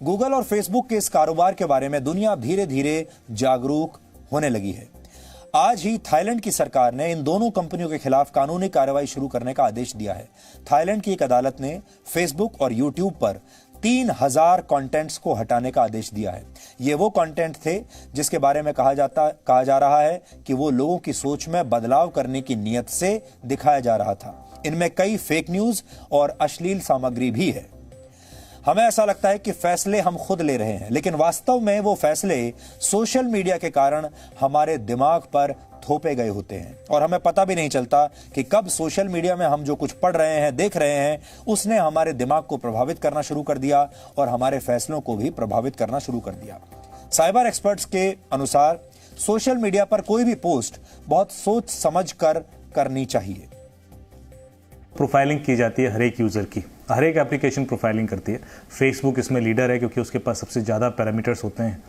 गूगल और फेसबुक के इस कारोबार के बारे में दुनिया धीरे धीरे जागरूक होने लगी है। आज ही थाईलैंड की सरकार ने इन दोनों कंपनियों के खिलाफ कानूनी कार्रवाई शुरू करने का आदेश दिया है। थाईलैंड की एक अदालत ने फेसबुक और यूट्यूब पर 3000 कंटेंट्स को हटाने का आदेश दिया है। ये वो कंटेंट थे जिसके बारे में कहा जा रहा है कि वो लोगों की सोच में बदलाव करने की नीयत से दिखाया जा रहा था। इनमें कई फेक न्यूज और अश्लील सामग्री भी है। हमें ऐसा लगता है कि फैसले हम खुद ले रहे हैं, लेकिन वास्तव में वो फैसले सोशल मीडिया के कारण हमारे दिमाग पर थोपे गए होते हैं और हमें पता भी नहीं चलता कि कब सोशल मीडिया में हम जो कुछ पढ़ रहे हैं, देख रहे हैं, उसने हमारे दिमाग को प्रभावित करना शुरू कर दिया और हमारे फैसलों को भी प्रभावित करना शुरू कर दिया। साइबर एक्सपर्ट्स के अनुसार सोशल मीडिया पर कोई भी पोस्ट बहुत सोच समझ कर करनी चाहिए। प्रोफाइलिंग की जाती है हर एक यूज़र की, हर एक एप्लीकेशन प्रोफाइलिंग करती है। फेसबुक इसमें लीडर है क्योंकि उसके पास सबसे ज़्यादा पैरामीटर्स होते हैं।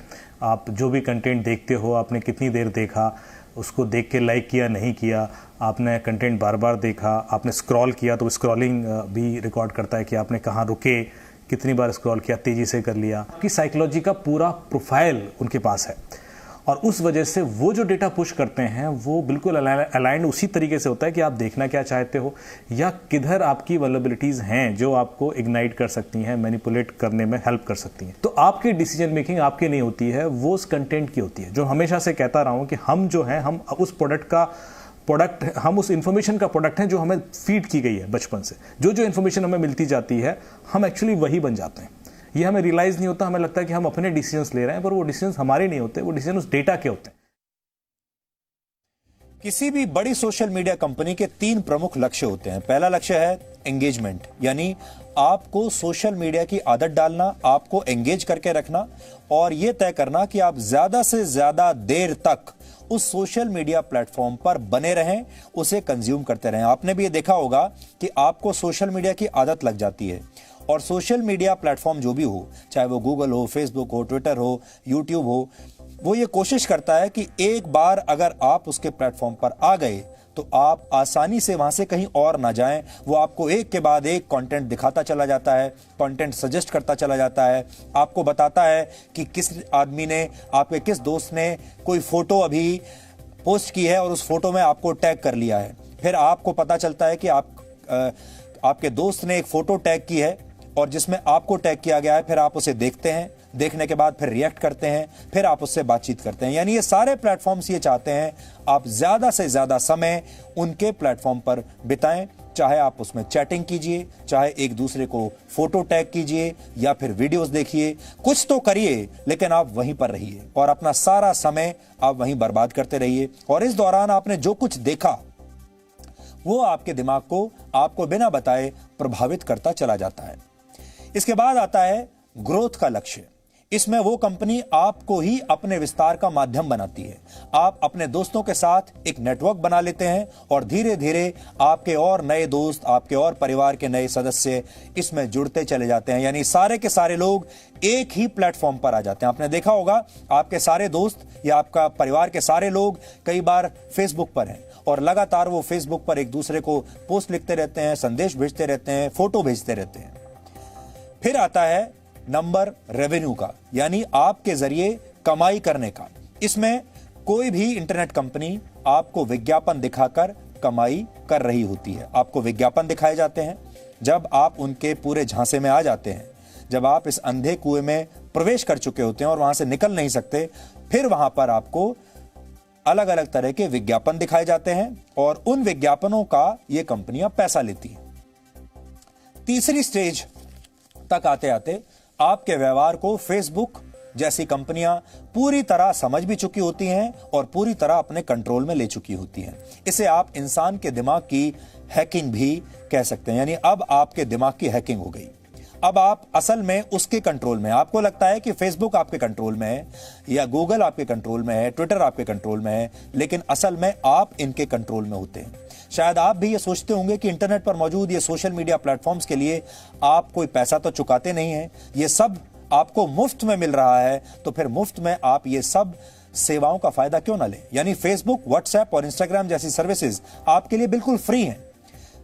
आप जो भी कंटेंट देखते हो, आपने कितनी देर देखा, उसको देख के लाइक किया नहीं किया, आपने कंटेंट बार बार देखा, आपने स्क्रॉल किया तो स्क्रॉलिंग भी रिकॉर्ड करता है कि आपने कहाँ रुके, कितनी बार स्क्रॉल किया, तेज़ी से कर लिया। कि साइकोलॉजी का पूरा प्रोफाइल उनके पास है और उस वजह से वो जो डेटा पुश करते हैं वो बिल्कुल अलाइंड उसी तरीके से होता है कि आप देखना क्या चाहते हो या किधर आपकी वल्नरेबिलिटीज़ हैं जो आपको इग्नाइट कर सकती हैं, मैनिपुलेट करने में हेल्प कर सकती हैं। तो आपकी डिसीजन मेकिंग आपकी नहीं होती है, वो उस कंटेंट की होती है। जो हमेशा से कहता रहा हूँ कि हम जो हैं, हम उस हम उस इन्फॉर्मेशन का प्रोडक्ट हैं जो हमें फीड की गई है बचपन से। जो इन्फॉर्मेशन हमें मिलती जाती है हम एक्चुअली वही बन जाते हैं। ये हमें रियलाइज नहीं होता, हमें लगता है कि हम अपने डिसीजंस ले रहे हैं, पर वो डिसीजंस हमारे नहीं होते, वो डिसीजन उस डेटा के होते हैं। किसी भी बड़ी सोशल मीडिया कंपनी के 3 प्रमुख लक्ष्य होते हैं। पहला लक्ष्य है एंगेजमेंट, यानी आपको सोशल मीडिया की आदत डालना, आपको एंगेज करके रखना और यह तय करना कि आप ज्यादा से ज्यादा देर तक उस सोशल मीडिया प्लेटफॉर्म पर बने रहें, उसे कंज्यूम करते रहें। आपने भी ये देखा होगा कि आपको सोशल मीडिया की आदत लग जाती है और सोशल मीडिया प्लेटफॉर्म जो भी हो, चाहे वो गूगल हो, फेसबुक हो, ट्विटर हो, यूट्यूब हो, वो ये कोशिश करता है कि एक बार अगर आप उसके प्लेटफॉर्म पर आ गए तो आप आसानी से वहां से कहीं और ना जाएं। वो आपको एक के बाद एक कंटेंट दिखाता चला जाता है, कंटेंट सजेस्ट करता चला जाता है, आपको बताता है कि किस आदमी ने, आपके किस दोस्त ने कोई फोटो अभी पोस्ट की है और उस फोटो में आपको टैग कर लिया है। फिर आपको पता चलता है कि आपके दोस्त ने एक फोटो टैग की है और जिसमें आपको टैग किया गया है। फिर आप उसे देखते हैं, देखने के बाद फिर रिएक्ट करते हैं, फिर आप उससे बातचीत करते हैं। यानी ये सारे प्लेटफॉर्म्स ये चाहते हैं आप ज्यादा से ज्यादा समय उनके प्लेटफॉर्म पर बिताएं, चाहे आप उसमें चैटिंग कीजिए, चाहे एक दूसरे को फोटो टैग कीजिए या फिर वीडियोस देखिए, कुछ तो करिए, लेकिन आप वहीं पर रहिए और अपना सारा समय आप वहीं बर्बाद करते रहिए। और इस दौरान आपने जो कुछ देखा वो आपके दिमाग को आपको बिना बताए प्रभावित करता चला जाता है। इसके बाद आता है ग्रोथ का लक्ष्य। इसमें वो कंपनी आपको ही अपने विस्तार का माध्यम बनाती है। आप अपने दोस्तों के साथ एक नेटवर्क बना लेते हैं और धीरे धीरे आपके और नए दोस्त, आपके और परिवार के नए सदस्य इसमें जुड़ते चले जाते हैं। यानी सारे के सारे लोग एक ही प्लेटफॉर्म पर आ जाते हैं। आपने देखा होगा आपके सारे दोस्त या आपका परिवार के सारे लोग कई बार फेसबुक पर हैं और लगातार वो फेसबुक पर एक दूसरे को पोस्ट लिखते रहते हैं, संदेश भेजते रहते हैं, फोटो भेजते रहते हैं। फिर आता है नंबर रेवेन्यू का, यानी आपके जरिए कमाई करने का। इसमें कोई भी इंटरनेट कंपनी आपको विज्ञापन दिखाकर कमाई कर रही होती है। आपको विज्ञापन दिखाए जाते हैं। जब आप उनके पूरे झांसे में आ जाते हैं, जब आप इस अंधे कुएं में प्रवेश कर चुके होते हैं और वहां से निकल नहीं सकते, फिर वहां पर आपको अलग अलग तरह के विज्ञापन दिखाए जाते हैं और उन विज्ञापनों का ये कंपनियां पैसा लेती हैं। तीसरी स्टेज तक आते आते आपके व्यवहार को फेसबुक जैसी कंपनियां पूरी तरह समझ भी चुकी होती हैं और पूरी तरह अपने कंट्रोल में ले चुकी होती हैं। इसे आप इंसान के दिमाग की हैकिंग भी कह सकते हैं। यानी अब आपके दिमाग की हैकिंग हो गई। अब आप असल में उसके कंट्रोल में। आपको लगता है कि फेसबुक आपके कंट्रोल में है या गूगल आपके कंट्रोल में है, ट्विटर आपके कंट्रोल में है, लेकिन असल में आप इनके कंट्रोल में होते हैं। शायद आप भी ये सोचते होंगे कि इंटरनेट पर मौजूद ये सोशल मीडिया प्लेटफॉर्म्स के लिए आप कोई पैसा तो चुकाते नहीं हैं, ये सब आपको मुफ्त में मिल रहा है, तो फिर मुफ्त में आप ये सब सेवाओं का फायदा क्यों ना लें। यानी फेसबुक, व्हाट्सएप और इंस्टाग्राम जैसी सर्विसेज आपके लिए बिल्कुल फ्री हैं।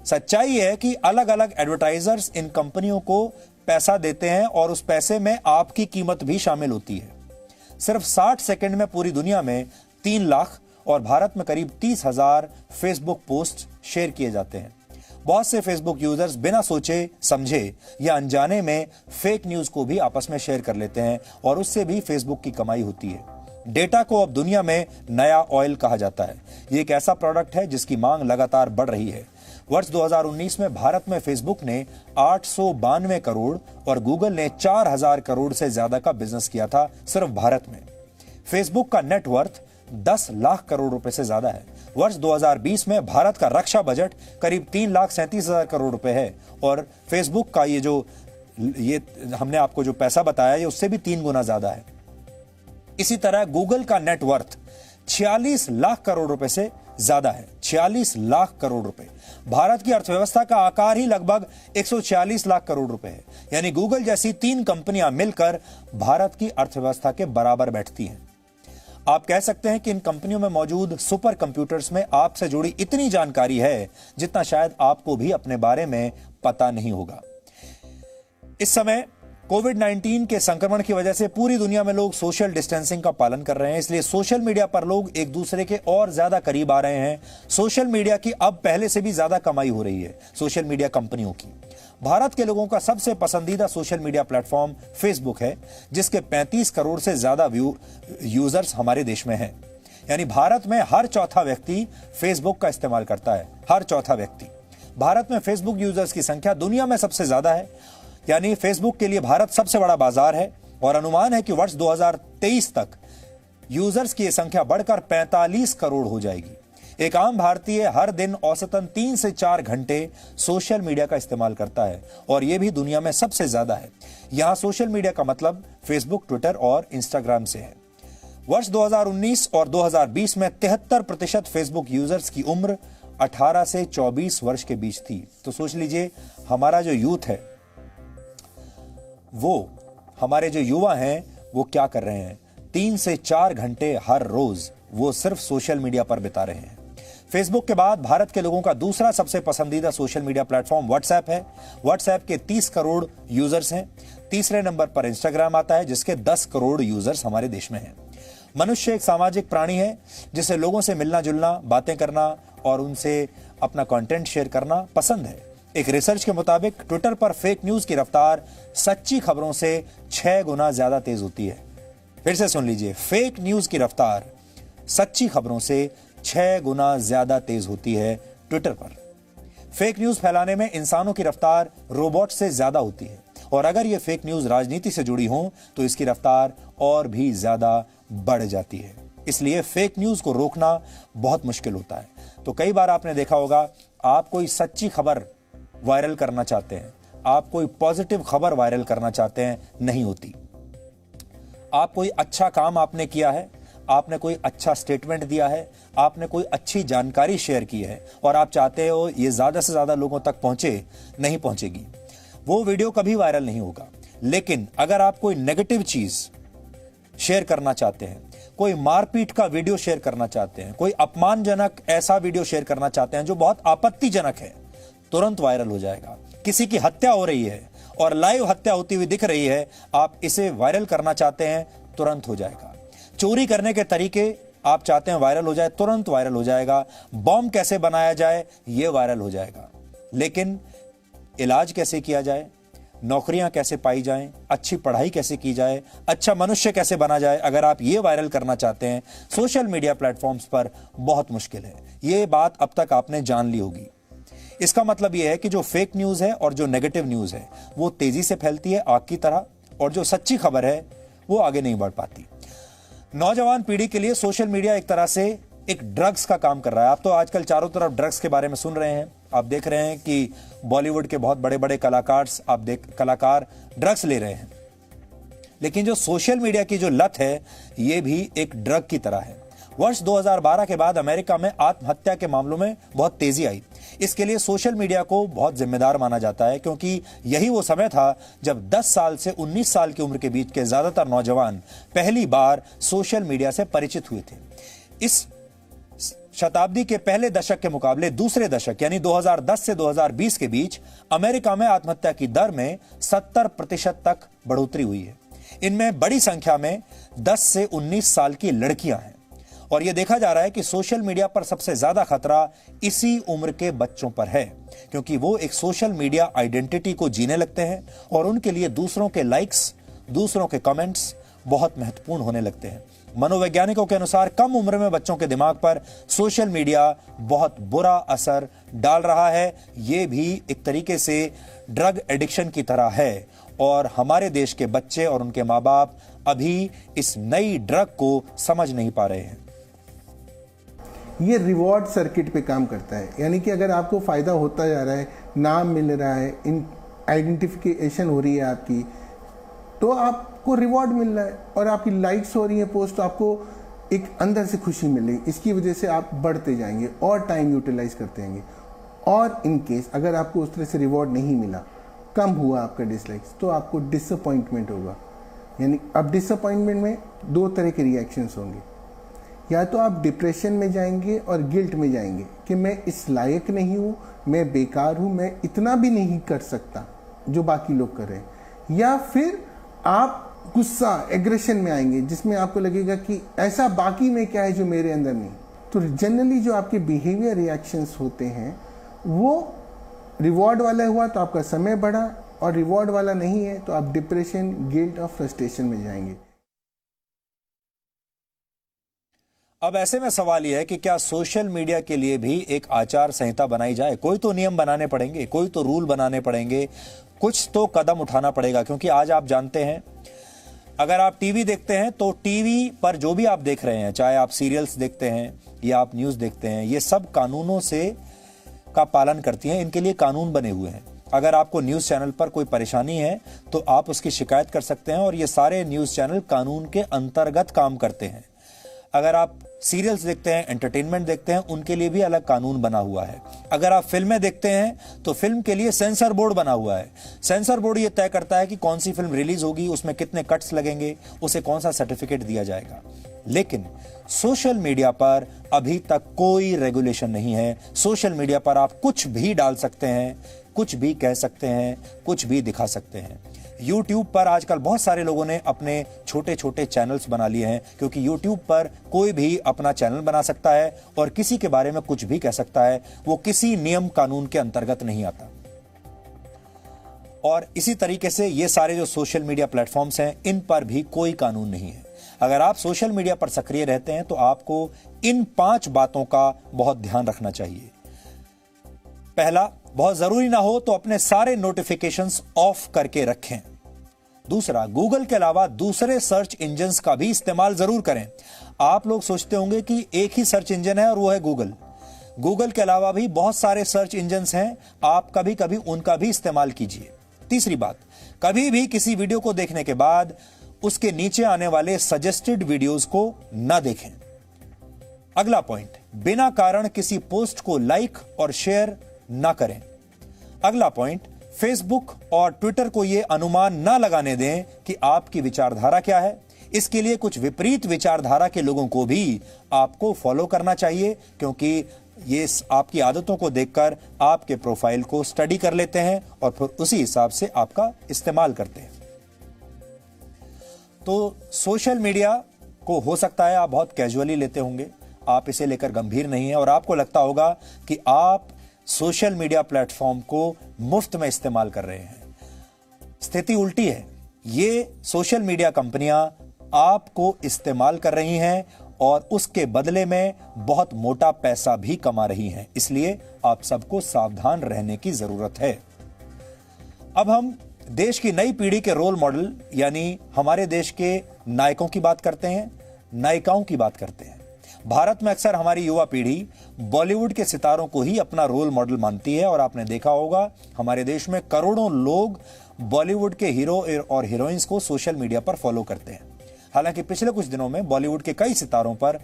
सच्चाई है कि अलग अलग एडवर्टाइजर्स इन कंपनियों को पैसा देते हैं और उस पैसे में आपकी कीमत भी शामिल होती है। सिर्फ 60 सेकंड में पूरी दुनिया में 3 लाख और भारत में करीब 30,000 फेसबुक पोस्ट शेयर किए जाते हैं। बहुत से फेसबुक यूजर्स बिना सोचे समझे या अनजाने में फेक न्यूज को भी आपस में शेयर कर लेते हैं और उससे भी फेसबुक की कमाई होती है। डेटा को अब दुनिया में नया ऑयल कहा जाता है। ये एक ऐसा प्रोडक्ट है जिसकी मांग लगातार बढ़ रही है। वर्ष 2019 में भारत में फेसबुक ने 892 करोड़ और गूगल ने 4000 करोड़ से ज्यादा का बिजनेस किया था सिर्फ भारत में। फेसबुक का नेटवर्थ 10 लाख करोड़ रुपए से ज्यादा है। वर्ष 2020 में भारत का रक्षा बजट करीब 3,37,000 करोड़ रुपए है और फेसबुक का ये हमने आपको जो पैसा बताया ये उससे भी 3 गुना ज्यादा है। इसी तरह गूगल का नेटवर्थ 46 लाख करोड़ रुपए से ज्यादा है। 46 लाख करोड़ रुपए। भारत की अर्थव्यवस्था का आकार ही लगभग 146 लाख करोड़ रुपए है। यानी गूगल जैसी 3 कंपनियां मिलकर भारत की अर्थव्यवस्था के बराबर बैठती हैं। आप कह सकते हैं कि इन कंपनियों में मौजूद सुपर कंप्यूटर्स में आपसे जुड़ी इतनी जानकारी है जितना शायद आपको भी अपने बारे में पता नहीं होगा। इस समय कोविड-19 के संक्रमण की वजह से पूरी दुनिया में लोग सोशल डिस्टेंसिंग का पालन कर रहे हैं, इसलिए सोशल मीडिया पर लोग एक दूसरे के और ज्यादा करीब आ रहे हैं। सोशल मीडिया की अब पहले से भी ज्यादा कमाई हो रही है सोशल मीडिया कंपनियों की। भारत के लोगों का सबसे पसंदीदा सोशल मीडिया प्लेटफॉर्म फेसबुक है, जिसके 35 करोड़ से ज्यादा यूजर्स हमारे देश में हैं। यानी भारत में हर चौथा व्यक्ति फेसबुक का इस्तेमाल करता है। हर चौथा व्यक्ति। भारत में फेसबुक यूजर्स की संख्या दुनिया में सबसे ज्यादा है। यानी फेसबुक के लिए भारत सबसे बड़ा बाजार है और अनुमान है कि वर्ष 2023 तक यूजर्स की यह संख्या बढ़कर 45 करोड़ हो जाएगी। एक आम भारतीय हर दिन औसतन 3 से 4 घंटे सोशल मीडिया का इस्तेमाल करता है और यह भी दुनिया में सबसे ज्यादा है। यहां सोशल मीडिया का मतलब फेसबुक, ट्विटर और इंस्टाग्राम से है। वर्ष 2019 और 2020 में 73% फेसबुक यूजर्स की उम्र 18 से 24 वर्ष के बीच थी। तो सोच लीजिए हमारा जो यूथ है, वो हमारे जो युवा हैं वो क्या कर रहे हैं। 3 से 4 घंटे हर रोज वो सिर्फ सोशल मीडिया पर बिता रहे हैं। फेसबुक के बाद भारत के लोगों का दूसरा सबसे पसंदीदा सोशल मीडिया प्लेटफॉर्म व्हाट्सएप है। व्हाट्सएप के 30 करोड़ यूजर्स हैं। तीसरे नंबर पर इंस्टाग्राम आता है, जिसके 10 करोड़ यूजर्स हमारे देश में हैं। मनुष्य एक सामाजिक प्राणी है, जिसे लोगों से मिलना जुलना, बातें करना और उनसे अपना कंटेंट शेयर करना पसंद है। एक रिसर्च के मुताबिक ट्विटर पर फेक न्यूज की रफ्तार सच्ची खबरों से 6 गुना ज्यादा तेज होती है। फिर से सुन लीजिए, फेक न्यूज की रफ्तार सच्ची खबरों से 6 गुना ज्यादा तेज होती है ट्विटर पर। फेक न्यूज फैलाने में इंसानों की रफ्तार रोबोट से ज्यादा होती है और अगर यह फेक न्यूज राजनीति से जुड़ी हो तो इसकी रफ्तार और भी ज्यादा बढ़ जाती है। इसलिए फेक न्यूज को रोकना बहुत मुश्किल होता है। तो कई बार आपने देखा होगा, आप कोई सच्ची खबर वायरल करना चाहते हैं, आप कोई पॉजिटिव खबर वायरल करना चाहते हैं, नहीं होती। आप कोई अच्छा काम आपने किया है, आपने कोई अच्छा स्टेटमेंट दिया है, आपने कोई अच्छी जानकारी शेयर की है और आप चाहते हो ये ज्यादा से ज्यादा लोगों तक पहुंचे, नहीं पहुंचेगी। वो वीडियो कभी वायरल नहीं होगा। लेकिन अगर आप कोई नेगेटिव चीज शेयर करना चाहते हैं, कोई मारपीट का वीडियो शेयर करना चाहते हैं, कोई अपमानजनक ऐसा वीडियो शेयर करना चाहते हैं जो बहुत आपत्तिजनक है, तुरंत वायरल हो जाएगा। किसी की हत्या हो रही है और लाइव हत्या होती हुई दिख रही है, आप इसे वायरल करना चाहते हैं, तुरंत हो जाएगा। चोरी करने के तरीके आप चाहते हैं वायरल हो जाए, तुरंत वायरल हो जाएगा। बॉम्ब कैसे बनाया जाए, यह वायरल हो जाएगा। लेकिन इलाज कैसे किया जाए, नौकरियां कैसे पाई जाएं, अच्छी पढ़ाई कैसे की जाए, अच्छा मनुष्य कैसे बना जाए, अगर आप ये वायरल करना चाहते हैं सोशल मीडिया प्लेटफॉर्म्स पर, बहुत मुश्किल है। ये बात अब तक आपने जान ली होगी। इसका मतलब यह है कि जो फेक न्यूज है और जो नेगेटिव न्यूज है वो तेजी से फैलती है आग की तरह, और जो सच्ची खबर है वो आगे नहीं बढ़ पाती। नौजवान पीढ़ी के लिए सोशल मीडिया एक तरह से एक ड्रग्स का काम कर रहा है। आप तो आजकल चारों तरफ ड्रग्स के बारे में सुन रहे हैं। आप देख रहे हैं कि बॉलीवुड के बहुत बड़े बड़े कलाकार ड्रग्स ले रहे हैं। लेकिन जो सोशल मीडिया की जो लत है, ये भी एक ड्रग की तरह है। वर्ष 2012 के बाद अमेरिका में आत्महत्या के मामलों में बहुत तेजी आई। इसके लिए सोशल मीडिया को बहुत जिम्मेदार माना जाता है, क्योंकि यही वो समय था जब 10 साल से 19 साल की उम्र के बीच के ज्यादातर नौजवान पहली बार सोशल मीडिया से परिचित हुए थे। इस शताब्दी के पहले दशक के मुकाबले दूसरे दशक यानी 2010 से 2020 के बीच अमेरिका में आत्महत्या की दर में 70% तक बढ़ोतरी हुई है। इनमें बड़ी संख्या में 10 से 19 साल की लड़कियां हैं और यह देखा जा रहा है कि सोशल मीडिया पर सबसे ज्यादा खतरा इसी उम्र के बच्चों पर है, क्योंकि वो एक सोशल मीडिया आइडेंटिटी को जीने लगते हैं और उनके लिए दूसरों के लाइक्स, दूसरों के कमेंट्स बहुत महत्वपूर्ण होने लगते हैं। मनोवैज्ञानिकों के अनुसार कम उम्र में बच्चों के दिमाग पर सोशल मीडिया बहुत बुरा असर डाल रहा है। ये भी एक तरीके से ड्रग एडिक्शन की तरह है और हमारे देश के बच्चे और उनके माँ बाप अभी इस नई ड्रग को समझ नहीं पा रहे हैं। ये रिवॉर्ड सर्किट पे काम करता है, यानी कि अगर आपको फायदा होता जा रहा है, नाम मिल रहा है, इन आइडेंटिफिकेशन हो रही है आपकी, तो आपको रिवॉर्ड मिल रहा है और आपकी लाइक्स हो रही है पोस्ट, तो आपको एक अंदर से खुशी मिल रही है। इसकी वजह से आप बढ़ते जाएंगे और टाइम यूटिलाइज करते जाएंगे। और इन केस अगर आपको उस तरह से रिवॉर्ड नहीं मिला, कम हुआ आपका डिसलाइक्स, तो आपको डिसअपॉइंटमेंट होगा। यानी अब डिसअपॉइंटमेंट में दो तरह के रिएक्शंस होंगे, या तो आप डिप्रेशन में जाएंगे और गिल्ट में जाएंगे कि मैं इस लायक नहीं हूँ, मैं बेकार हूँ, मैं इतना भी नहीं कर सकता जो बाकी लोग कर रहे हैं, या फिर आप गुस्सा एग्रेशन में आएंगे जिसमें आपको लगेगा कि ऐसा बाकी में क्या है जो मेरे अंदर नहीं। तो जनरली जो आपके बिहेवियर रिएक्शंस होते हैं वो रिवॉर्ड वाला हुआ तो आपका समय बढ़ा, और रिवॉर्ड वाला नहीं है तो आप डिप्रेशन, गिल्ट और फ्रस्ट्रेशन में जाएंगे। अब ऐसे में सवाल यह है कि क्या सोशल मीडिया के लिए भी एक आचार संहिता बनाई जाए? कोई तो नियम बनाने पड़ेंगे, कोई तो रूल बनाने पड़ेंगे, कुछ तो कदम उठाना पड़ेगा। क्योंकि आज आप जानते हैं, अगर आप टीवी देखते हैं तो टीवी पर जो भी आप देख रहे हैं, चाहे आप सीरियल्स देखते हैं या आप न्यूज़ देखते हैं, ये सब कानूनों से का पालन करती हैं। इनके लिए कानून बने हुए हैं। अगर आपको न्यूज़ चैनल पर कोई परेशानी है तो आप उसकी शिकायत कर सकते हैं और ये सारे न्यूज़ चैनल कानून के अंतर्गत काम करते हैं। अगर आप सीरियल्स देखते हैं, एंटरटेनमेंट देखते हैं, उनके लिए भी अलग कानून बना हुआ है। अगर आप फिल्में देखते हैं तो फिल्म के लिए सेंसर बोर्ड बना हुआ है। सेंसर बोर्ड ये तय करता है कि कौन सी फिल्म रिलीज होगी, उसमें कितने कट्स लगेंगे, उसे कौन सा सर्टिफिकेट दिया जाएगा। लेकिन सोशल मीडिया पर अभी तक कोई रेगुलेशन नहीं है। सोशल मीडिया पर आप कुछ भी डाल सकते हैं, कुछ भी कह सकते हैं, कुछ भी दिखा सकते हैं। YouTube पर आजकल बहुत सारे लोगों ने अपने छोटे छोटे चैनल्स बना लिए हैं, क्योंकि YouTube पर कोई भी अपना चैनल बना सकता है और किसी के बारे में कुछ भी कह सकता है। वो किसी नियम कानून के अंतर्गत नहीं आता। और इसी तरीके से ये सारे जो सोशल मीडिया प्लेटफॉर्म्स हैं, इन पर भी कोई कानून नहीं है। अगर आप सोशल मीडिया पर सक्रिय रहते हैं तो आपको इन 5 बातों का बहुत ध्यान रखना चाहिए। पहला, बहुत जरूरी ना हो तो अपने सारे नोटिफिकेशंस ऑफ करके रखें। दूसरा, गूगल के अलावा दूसरे सर्च इंजन्स का भी इस्तेमाल जरूर करें। आप लोग सोचते होंगे कि एक ही सर्च इंजन है और वो है गूगल। गूगल के अलावा भी बहुत सारे सर्च इंजन्स हैं, आप कभी कभी उनका भी इस्तेमाल कीजिए। तीसरी बात, कभी भी किसी वीडियो को देखने के बाद उसके नीचे आने वाले सजेस्टेड वीडियोस को ना देखें। अगला पॉइंट, बिना कारण किसी पोस्ट को लाइक और शेयर ना करें। अगला पॉइंट, फेसबुक और ट्विटर को यह अनुमान ना लगाने दें कि आपकी विचारधारा क्या है। इसके लिए कुछ विपरीत विचारधारा के लोगों को भी आपको फॉलो करना चाहिए, क्योंकि ये आपकी आदतों को देखकर आपके प्रोफाइल को स्टडी कर लेते हैं और फिर उसी हिसाब से आपका इस्तेमाल करते हैं। तो सोशल मीडिया को हो सकता है आप बहुत कैजुअली लेते होंगे, आप इसे लेकर गंभीर नहीं है और आपको लगता होगा कि आप सोशल मीडिया प्लेटफॉर्म को मुफ्त में इस्तेमाल कर रहे हैं। स्थिति उल्टी है। ये सोशल मीडिया कंपनियां आपको इस्तेमाल कर रही हैं और उसके बदले में बहुत मोटा पैसा भी कमा रही हैं। इसलिए आप सबको सावधान रहने की जरूरत है। अब हम देश की नई पीढ़ी के रोल मॉडल यानी हमारे देश के नायकों की बात करते हैं, नायिकाओं की बात करते हैं। भारत में अक्सर हमारी युवा पीढ़ी बॉलीवुड के सितारों को ही अपना रोल मॉडल मानती है और आपने देखा होगा हमारे देश में करोड़ों लोग बॉलीवुड के हीरो और हीरोइंस को सोशल मीडिया पर फॉलो करते हैं। हालांकि पिछले कुछ दिनों में बॉलीवुड के कई सितारों पर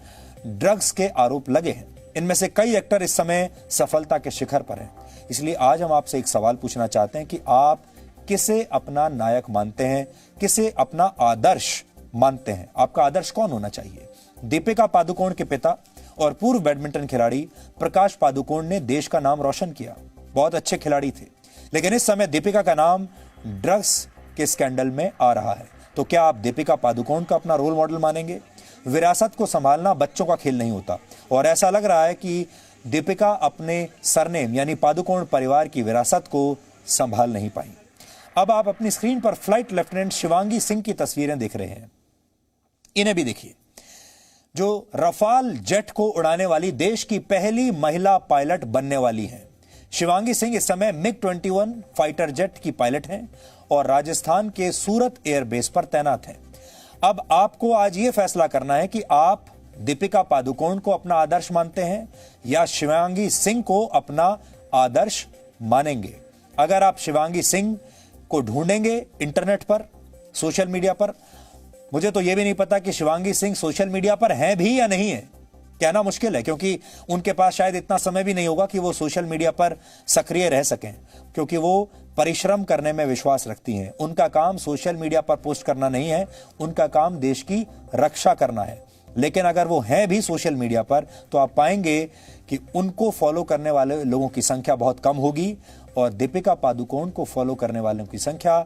ड्रग्स के आरोप लगे हैं। इनमें से कई एक्टर इस समय सफलता के शिखर पर हैं। इसलिए आज हम आपसे एक सवाल पूछना चाहते हैं कि आप किसे अपना नायक मानते हैं, किसे अपना आदर्श मानते हैं? आपका आदर्श कौन होना चाहिए? दीपिका पादुकोण के पिता और पूर्व बैडमिंटन खिलाड़ी प्रकाश पादुकोण ने देश का नाम रोशन किया। बहुत अच्छे खिलाड़ी थे, लेकिन इस समय दीपिका का नाम ड्रग्स के स्कैंडल में आ रहा है। तो क्या आप दीपिका पादुकोण का अपना रोल मॉडल मानेंगे? विरासत को संभालना बच्चों का खेल नहीं होता और ऐसा लग रहा है कि दीपिका अपने सरनेम यानी पादुकोण परिवार की विरासत को संभाल नहीं पाई। अब आप अपनी स्क्रीन पर फ्लाइट लेफ्टिनेंट शिवांगी सिंह की तस्वीरें देख रहे हैं। इन्हें भी देखिए, जो रफाल जेट को उड़ाने वाली देश की पहली महिला पायलट बनने वाली हैं। शिवांगी सिंह इस समय MiG-21 फाइटर जेट की पायलट हैं और राजस्थान के सूरत एयरबेस पर तैनात हैं। अब आपको आज यह फैसला करना है कि आप दीपिका पादुकोण को अपना आदर्श मानते हैं या शिवांगी सिंह को अपना आदर्श मानेंगे। अगर आप शिवांगी सिंह को ढूंढेंगे इंटरनेट पर, सोशल मीडिया पर, मुझे तो यह भी नहीं पता कि शिवांगी सिंह सोशल मीडिया पर हैं भी या नहीं है, कहना मुश्किल है, क्योंकि उनके पास शायद इतना समय भी नहीं होगा कि वो सोशल मीडिया पर सक्रिय रह सकें, क्योंकि वो परिश्रम करने में विश्वास रखती हैं। उनका काम सोशल मीडिया पर पोस्ट करना नहीं है, उनका काम देश की रक्षा करना है। लेकिन अगर वो हैं भी सोशल मीडिया पर तो आप पाएंगे कि उनको फॉलो करने वाले लोगों की संख्या बहुत कम होगी और दीपिका पादुकोण को फॉलो करने वालों की संख्या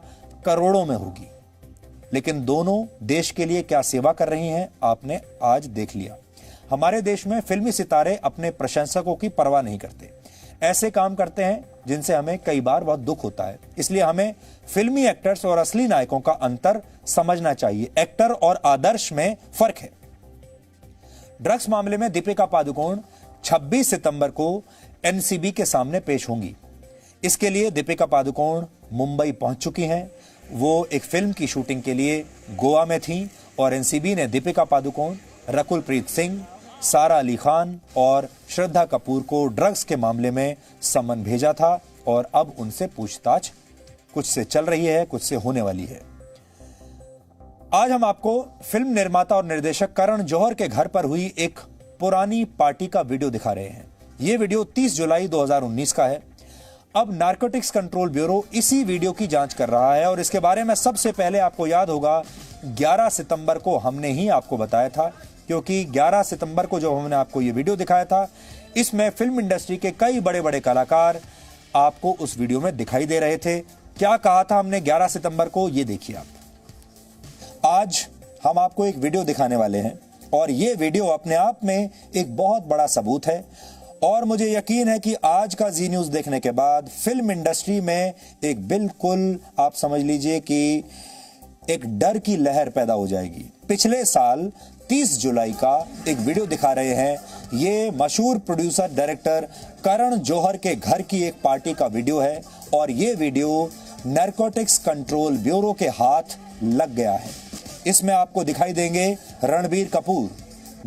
करोड़ों में होगी। लेकिन दोनों देश के लिए क्या सेवा कर रही हैं आपने आज देख लिया। हमारे देश में फिल्मी सितारे अपने प्रशंसकों की परवाह नहीं करते, ऐसे काम करते हैं जिनसे हमें कई बार बहुत दुख होता है। इसलिए हमें फिल्मी एक्टर्स और असली नायकों का अंतर समझना चाहिए। एक्टर और आदर्श में फर्क है। ड्रग्स मामले में दीपिका पादुकोण 26 सितंबर को एनसीबी के सामने पेश होंगी। इसके लिए दीपिका पादुकोण मुंबई पहुंच चुकी हैं। वो एक फिल्म की शूटिंग के लिए गोवा में थीं और एनसीबी ने दीपिका पादुकोण, रकुल प्रीत सिंह, सारा अली खान और श्रद्धा कपूर को ड्रग्स के मामले में समन भेजा था और अब उनसे पूछताछ कुछ से चल रही है, कुछ से होने वाली है। आज हम आपको फिल्म निर्माता और निर्देशक करण जौहर के घर पर हुई एक पुरानी पार्टी का वीडियो दिखा रहे हैं। यह वीडियो 30 जुलाई 2019 का है। अब नारकोटिक्स कंट्रोल ब्यूरो इसी वीडियो की जांच कर रहा है और इसके बारे में सबसे पहले आपको याद होगा 11 सितंबर को हमने ही आपको बताया था, क्योंकि 11 सितंबर को जो हमने आपको ये वीडियो दिखाया था, इसमें फिल्म इंडस्ट्री के कई बड़े बड़े कलाकार आपको उस वीडियो में दिखाई दे रहे थे। क्या कहा था हमने 11 सितंबर को, ये देखिए आप। आज हम आपको एक वीडियो दिखाने वाले हैं और ये वीडियो अपने आप में एक बहुत बड़ा सबूत है और मुझे यकीन है कि आज का जी न्यूज़ देखने के बाद फिल्म इंडस्ट्री में एक बिल्कुल आप समझ लीजिए कि एक डर की लहर पैदा हो जाएगी। पिछले साल 30 जुलाई का एक वीडियो दिखा रहे हैं। ये मशहूर प्रोड्यूसर डायरेक्टर करण जौहर के घर की एक पार्टी का वीडियो है और ये वीडियो नारकोटिक्स कंट्रोल ब्यूरो के हाथ लग गया है। इसमें आपको दिखाई देंगे रणबीर कपूर,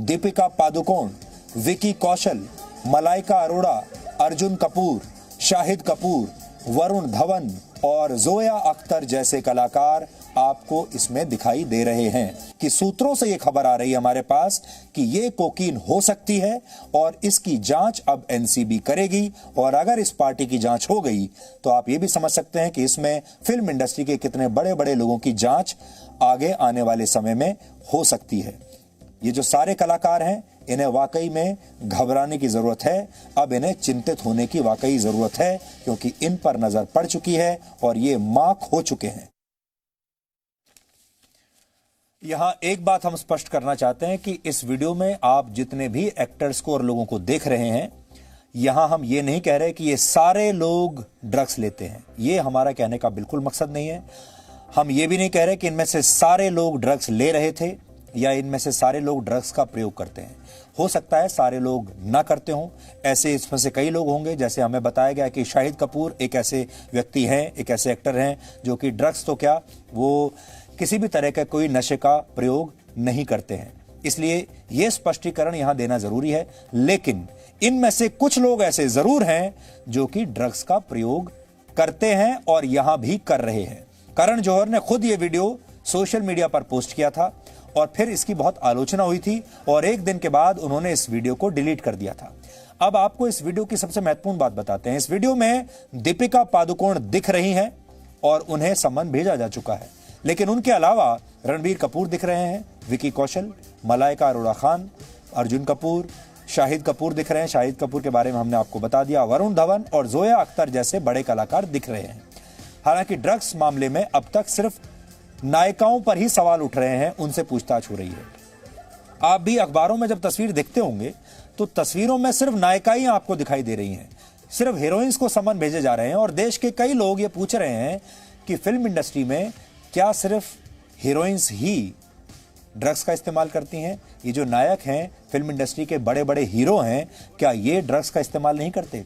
दीपिका पादुकोण, विकी कौशल, मलाइका अरोड़ा, अर्जुन कपूर, शाहिद कपूर, वरुण धवन और जोया अख्तर जैसे कलाकार आपको इसमें दिखाई दे रहे हैं। कि सूत्रों से यह खबर आ रही है हमारे पास कि यह कोकीन हो सकती है और इसकी जांच अब एनसीबी करेगी और अगर इस पार्टी की जांच हो गई तो आप ये भी समझ सकते हैं कि इसमें फिल्म इंडस्ट्री के कितने बड़े बड़े लोगों की जांच आगे आने वाले समय में हो सकती है। ये जो सारे कलाकार हैं, इन्हें वाकई में घबराने की जरूरत है। अब इन्हें चिंतित होने की वाकई जरूरत है, क्योंकि इन पर नजर पड़ चुकी है और ये माक हो चुके हैं। यहां एक बात हम स्पष्ट करना चाहते हैं कि इस वीडियो में आप जितने भी एक्टर्स को और लोगों को देख रहे हैं, यहां हम ये नहीं कह रहे कि ये सारे लोग ड्रग्स लेते हैं। ये हमारा कहने का बिल्कुल मकसद नहीं है। हम ये भी नहीं कह रहे कि इनमें से सारे लोग ड्रग्स ले रहे थे या इनमें से सारे लोग ड्रग्स का प्रयोग करते हैं। हो सकता है सारे लोग ना करते हों, ऐसे इसमें से कई लोग होंगे। जैसे हमें बताया गया कि शाहिद कपूर एक ऐसे व्यक्ति हैं, एक ऐसे एक्टर हैं जो कि ड्रग्स तो क्या, वो किसी भी तरह का कोई नशे का प्रयोग नहीं करते हैं। इसलिए यह स्पष्टीकरण यहां देना जरूरी है। लेकिन इनमें से कुछ लोग ऐसे जरूर हैं जो कि ड्रग्स का प्रयोग करते हैं और यहां भी कर रहे हैं। करण जौहर ने खुद यह वीडियो सोशल मीडिया पर पोस्ट किया था और फिर इसकी बहुत आलोचना हुई थी और एक दिन के बाद उन्होंने इस वीडियो को डिलीट कर दिया था। अब आपको इस वीडियो की सबसे महत्वपूर्ण बात बताते हैं। इस वीडियो में दीपिका पादुकोण दिख रही हैं और उन्हें सम्मन भेजा जा चुका है, लेकिन उनके अलावा रणबीर कपूर दिख रहे हैं, विकी कौशल, मलाइका अरोड़ा खान, अर्जुन कपूर, शाहिद कपूर दिख रहे हैं। शाहिद कपूर के बारे में हमने आपको बता दिया। वरुण धवन और जोया अख्तर जैसे बड़े कलाकार दिख रहे हैं। हालांकि ड्रग्स मामले में अब तक सिर्फ नायिकाओं पर ही सवाल उठ रहे हैं, उनसे पूछताछ हो रही है। आप भी अखबारों में जब तस्वीर देखते होंगे तो तस्वीरों में सिर्फ नायिकाएं आपको दिखाई दे रही हैं, सिर्फ हीरोइंस को सम्मन भेजे जा रहे हैं और देश के कई लोग ये पूछ रहे हैं कि फिल्म इंडस्ट्री में क्या सिर्फ हीरोइंस ही ड्रग्स का इस्तेमाल करती हैं? ये जो नायक हैं, फिल्म इंडस्ट्री के बड़े बड़े हीरो हैं, क्या ये ड्रग्स का इस्तेमाल नहीं करते?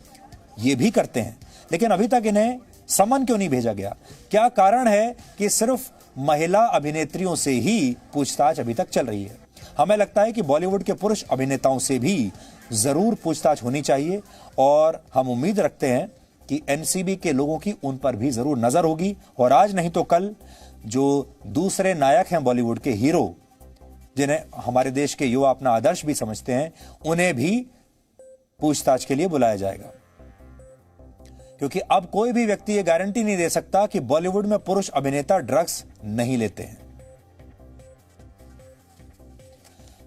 ये भी करते हैं, लेकिन अभी तक इन्हें समन क्यों नहीं भेजा गया? क्या कारण है कि सिर्फ महिला अभिनेत्रियों से ही पूछताछ अभी तक चल रही है? हमें लगता है कि बॉलीवुड के पुरुष अभिनेताओं से भी जरूर पूछताछ होनी चाहिए और हम उम्मीद रखते हैं कि एनसीबी के लोगों की उन पर भी जरूर नजर होगी और आज नहीं तो कल जो दूसरे नायक हैं बॉलीवुड के हीरो, जिन्हें हमारे देश के युवा अपना आदर्श भी समझते हैं, उन्हें भी पूछताछ के लिए बुलाया जाएगा। क्योंकि अब कोई भी व्यक्ति यह गारंटी नहीं दे सकता कि बॉलीवुड में पुरुष अभिनेता ड्रग्स नहीं लेते हैं।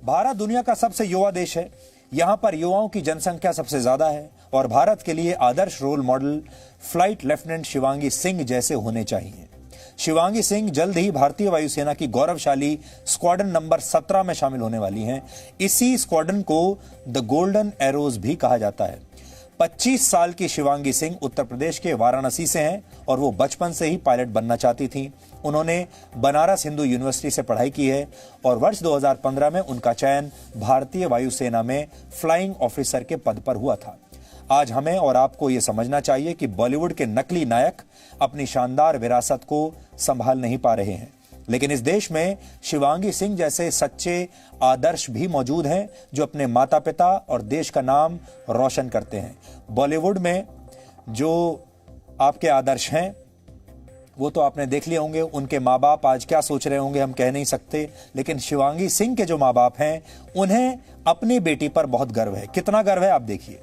भारत दुनिया का सबसे युवा देश है, यहां पर युवाओं की जनसंख्या सबसे ज्यादा है और भारत के लिए आदर्श role model flight lieutenant Shivangi Singh जैसे होने चाहिए। शिवांगी सिंह जल्द ही भारतीय वायुसेना की गौरवशाली स्क्वाड्रन नंबर 17 में शामिल होने वाली हैं। इसी स्क्वाड्रन को द गोल्डन एरोज भी कहा जाता है। 25 साल की शिवांगी सिंह उत्तर प्रदेश के वाराणसी से हैं और वो बचपन से ही पायलट बनना चाहती थीं। उन्होंने बनारस हिंदू यूनिवर्सिटी से पढ़ाई की है और वर्ष 2015 में उनका चयन भारतीय वायुसेना में फ्लाइंग ऑफिसर के पद पर हुआ था। आज हमें और आपको यह समझना चाहिए कि बॉलीवुड के नकली नायक अपनी शानदार विरासत को संभाल नहीं पा रहे हैं, लेकिन इस देश में शिवांगी सिंह जैसे सच्चे आदर्श भी मौजूद हैं जो अपने माता पिता और देश का नाम रोशन करते हैं। बॉलीवुड में जो आपके आदर्श हैं वो तो आपने देख लिए होंगे, उनके माँ बाप आज क्या सोच रहे होंगे हम कह नहीं सकते, लेकिन शिवांगी सिंह के जो माँ बाप हैं उन्हें अपनी बेटी पर बहुत गर्व है। कितना गर्व है आप देखिए।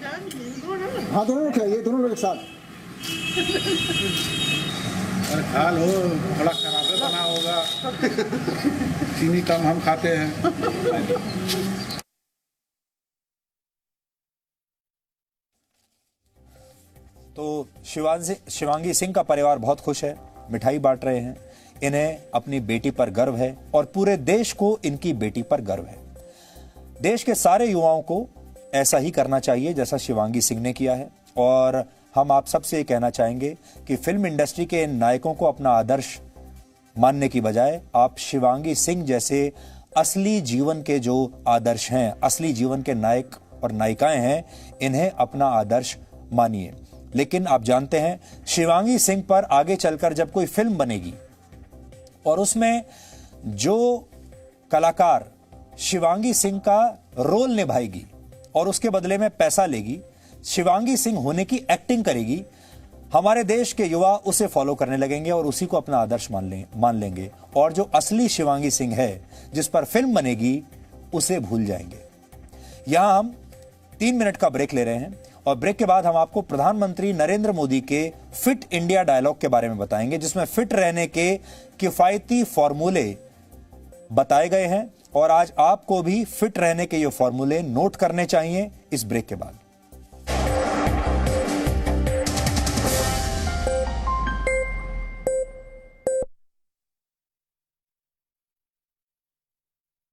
हाँ दोनों लोग ये दोनों लोग एक साथ। अरे खा लो, थोड़ा खराबे बना होगा, चीनी कम हम खाते हैं। तो शिवांगी सिंह का परिवार बहुत खुश है, मिठाई बांट रहे हैं। इन्हें अपनी बेटी पर गर्व है और पूरे देश को इनकी बेटी पर गर्व है। देश के सारे युवाओं को ऐसा ही करना चाहिए जैसा शिवांगी सिंह ने किया है और हम आप सबसे ये कहना चाहेंगे कि फिल्म इंडस्ट्री के इन नायकों को अपना आदर्श मानने की बजाय आप शिवांगी सिंह जैसे असली जीवन के जो आदर्श हैं, असली जीवन के नायक और नायिकाएं हैं, इन्हें अपना आदर्श मानिए। लेकिन आप जानते हैं शिवांगी सिंह पर आगे चलकर जब कोई फिल्म बनेगी और उसमें जो कलाकार शिवांगी सिंह का रोल निभाएगी और उसके बदले में पैसा लेगी, शिवांगी सिंह होने की एक्टिंग करेगी, हमारे देश के युवा उसे फॉलो करने लगेंगे और उसी को अपना आदर्श मान लेंगे और जो असली शिवांगी सिंह है जिस पर फिल्म बनेगी उसे भूल जाएंगे। यहां हम 3 मिनट का ब्रेक ले रहे हैं और ब्रेक के बाद हम आपको प्रधानमंत्री नरेंद्र मोदी के फिट इंडिया डायलॉग के बारे में बताएंगे, जिसमें फिट रहने के किफायती फॉर्मूले बताए गए हैं और आज आपको भी फिट रहने के ये फॉर्मूले नोट करने चाहिए इस ब्रेक के बाद।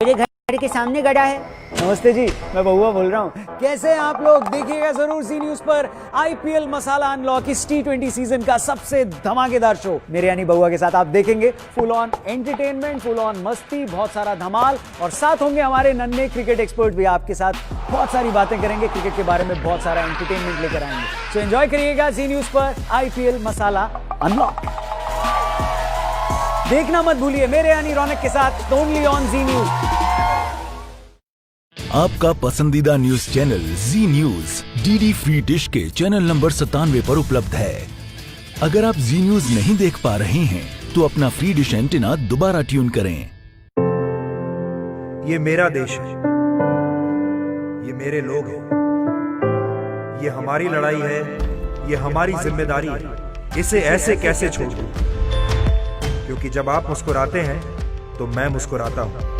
मेरे घर के सामने गड़ा है। नमस्ते जी, मैं बहुआ बोल रहा हूँ। कैसे हैं आप लोग? देखिएगा जरूर जी न्यूज पर आईपीएल मसाला अनलॉक, इस T20 सीजन का सबसे धमाकेदार शो मेरे यानी बहुआ के साथ आप देखेंगे। Full on entertainment, full on मस्ती, बहुत सारा धमाल और साथ होंगे हमारे नन्हे क्रिकेट एक्सपर्ट भी आपके साथ। बहुत सारी बातें करेंगे क्रिकेट के बारे में, बहुत सारा एंटरटेनमेंट लेकर आएंगे। सो एंजॉय करिएगा जी न्यूज पर आईपीएल मसाला अनलॉक। देखना मत भूलिए मेरे यानी रौनक के साथ, ओनली ऑन जी न्यूज। आपका पसंदीदा न्यूज चैनल जी न्यूज डीडी फ्री डिश के चैनल नंबर 97 पर उपलब्ध है। अगर आप जी न्यूज नहीं देख पा रहे हैं तो अपना फ्री डिश एंटीना दोबारा ट्यून करें। ये मेरा देश है, ये मेरे लोग हैं, ये हमारी लड़ाई है, ये हमारी जिम्मेदारी है। इसे ऐसे कैसे छोड़ दूं? क्योंकि जब आप मुस्कुराते हैं तो मैं मुस्कुराता हूं,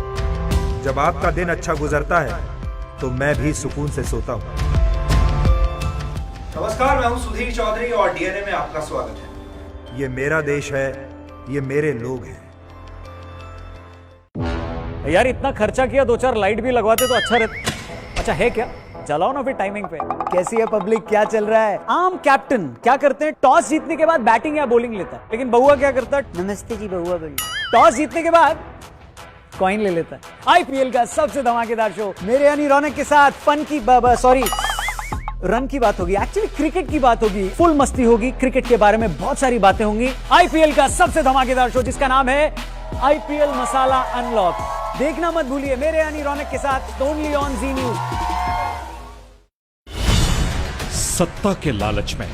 जब आपका दिन अच्छा गुजरता है तो मैं भी सुकून से सोता हूं। नमस्कार, मैं हूं सुधीर चौधरी और डीएनए में आपका स्वागत है। ये मेरा देश है, ये मेरे लोग हैं। यार इतना खर्चा किया, 2-4 लाइट भी लगवाते तो अच्छा रहता। अच्छा है क्या? चलाओ ना फिर टाइमिंग पे। कैसी है पब्लिक, क्या चल रहा है? आम कैप्टन क्या करते हैं? टॉस जीतने के बाद बैटिंग या बॉलिंग लेता है, लेकिन बहुआ क्या करता है? नमस्ते जी, बहुआ बोलिए। टॉस जीतने के बाद कॉइन ले लेता है। आईपीएल का सबसे धमाकेदार शो मेरे यानी रौनक के साथ फन की रन की बात होगी, एक्चुअली क्रिकेट की बात होगी, फुल मस्ती होगी, क्रिकेट के बारे में बहुत सारी बातें होंगी। आईपीएल का सबसे धमाकेदार शो जिसका नाम है आईपीएल मसाला अनलॉक, देखना मत भूलिए मेरे यानी रौनक के साथ ओनली ऑन जी न्यूज। सत्ता के लालच में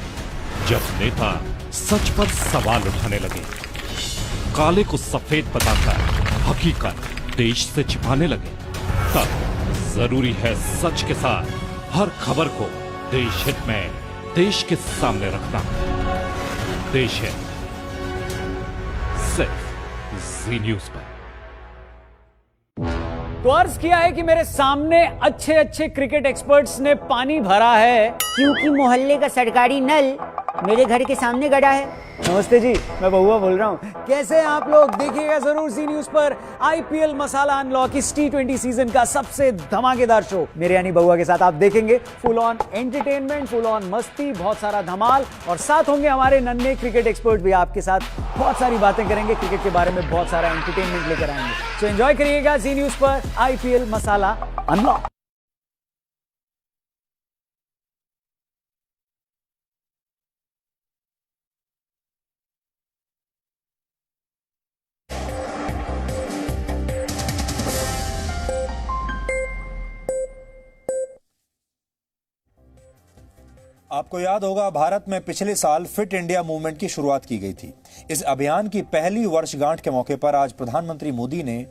जब नेता सच पर सवाल उठाने लगे, काले को सफेद बताकर हकीकत देश से छिपाने लगे, तब जरूरी है सच के साथ हर खबर को देश हित में देश के सामने रखना। देश हित सिर्फ जी न्यूज पर। तो अर्ज किया है कि मेरे सामने अच्छे अच्छे क्रिकेट एक्सपर्ट्स ने पानी भरा है क्योंकि मोहल्ले का सरकारी नल मेरे घर के सामने गड़ा है। नमस्ते जी, मैं बहुआ बोल रहा हूँ। कैसे हैं आप लोग? देखिएगा जरूर जी न्यूज पर आईपीएल मसाला अनलॉक, इस T20 सीजन का सबसे धमाकेदार शो मेरे यानी बहुआ के साथ आप देखेंगे। Full on entertainment, full on मस्ती, बहुत सारा धमाल, और साथ होंगे हमारे नन्हे क्रिकेट एक्सपर्ट भी आपके साथ बहुत सारी बातें करेंगे, क्रिकेट के बारे में बहुत सारा एंटरटेनमेंट लेकर आएंगे। सो एंजॉय करिएगा जी न्यूज पर आईपीएल मसाला अनलॉक। आपको याद होगा, भारत में पिछले साल फिट इंडिया मूवमेंट की शुरुआत की गई थी। इस अभियान की पहली वर्षगांठ के मौके पर आज प्रधानमंत्री मोदी ने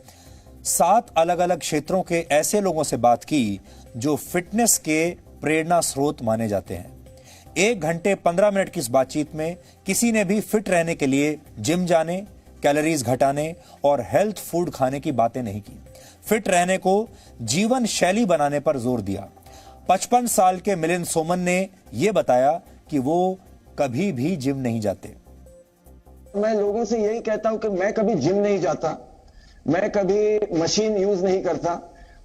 7 अलग अलग क्षेत्रों के ऐसे लोगों से बात की जो फिटनेस के प्रेरणा स्रोत माने जाते हैं। 1 घंटे 15 मिनट की इस बातचीत में किसी ने भी फिट रहने के लिए जिम जाने, कैलोरीज घटाने और हेल्थ फूड खाने की बातें नहीं की। फिट रहने को जीवन शैली बनाने पर जोर दिया। 55 साल के मिलिंद सोमन ने यह बताया कि वो कभी भी जिम नहीं जाते। मैं लोगों से यही कहता हूं कि मैं कभी जिम नहीं जाता, मैं कभी मशीन यूज नहीं करता।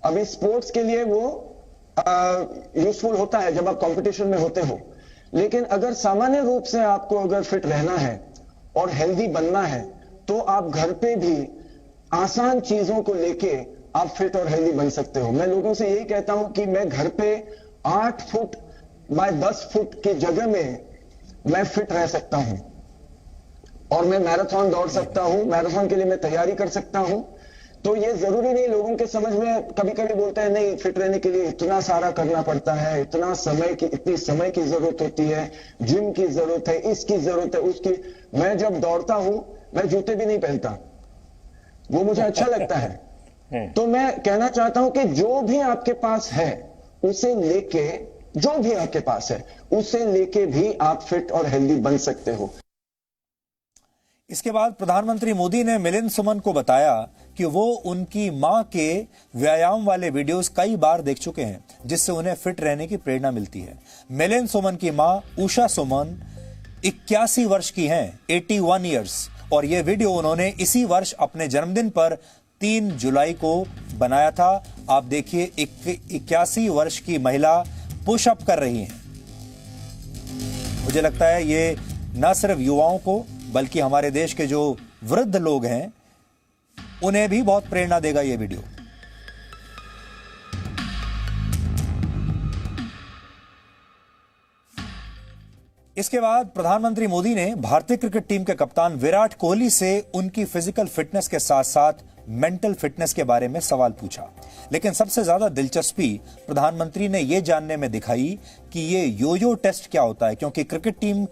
अभी स्पोर्ट्स के लिए वो यूजफुल होता है जब आप कंपटीशन में होते हो, लेकिन अगर सामान्य रूप से आपको अगर फिट रहना है और हेल्दी बनना है तो आप घर पे भी आसान चीजों को लेके आप फिट और हेल्दी बन सकते हो। मैं लोगों से यही कहता हूं कि मैं घर पे 8 फुट बाय 10 फुट की जगह में मैं फिट रह सकता हूं और मैं मैराथन दौड़ सकता हूं, मैराथन के लिए मैं तैयारी कर सकता हूं। तो ये जरूरी नहीं, लोगों के समझ में कभी कभी बोलते हैं नहीं फिट रहने के लिए इतना सारा करना पड़ता है, इतनी समय की जरूरत होती है, जिम की जरूरत है, इसकी जरूरत है, उसकी। मैं जब दौड़ता हूं मैं जूते भी नहीं पहनता, वो मुझे अच्छा लगता है। तो मैं कहना चाहता हूं कि जो भी आपके पास है उसे लेके, जो भी आपके पास है उसे लेके भी आप फिट और हेल्दी बन सकते हो। इसके बाद प्रधानमंत्री मोदी ने मिलिंद सुमन को बताया कि वो उनकी मां के व्यायाम वाले वीडियोस कई बार देख चुके हैं, जिससे उन्हें फिट रहने की प्रेरणा मिलती है। मिलिंद सुमन की मां उषा सुमन 81 वर्ष की हैं, 81 ईयर्स, और यह वीडियो उन्होंने इसी वर्ष अपने जन्मदिन पर 3 जुलाई को बनाया था। आप देखिए, 81 वर्ष की महिला पुशअप कर रही हैं। मुझे लगता है ये न सिर्फ युवाओं को बल्कि हमारे देश के जो वृद्ध लोग हैं उन्हें भी बहुत प्रेरणा देगा ये वीडियो। इसके बाद प्रधानमंत्री मोदी ने भारतीय क्रिकेट टीम के कप्तान विराट कोहली से उनकी फिजिकल फिटनेस के साथ साथ मेंटल फिटनेस के बारे में सवाल पूछा। लेकिन सबसे ज्यादा दिलचस्पी प्रधानमंत्री ने यह जानने में दिखाई कि ये योयो टेस्ट क्या होता है, क्योंकि क्रिकेट टीम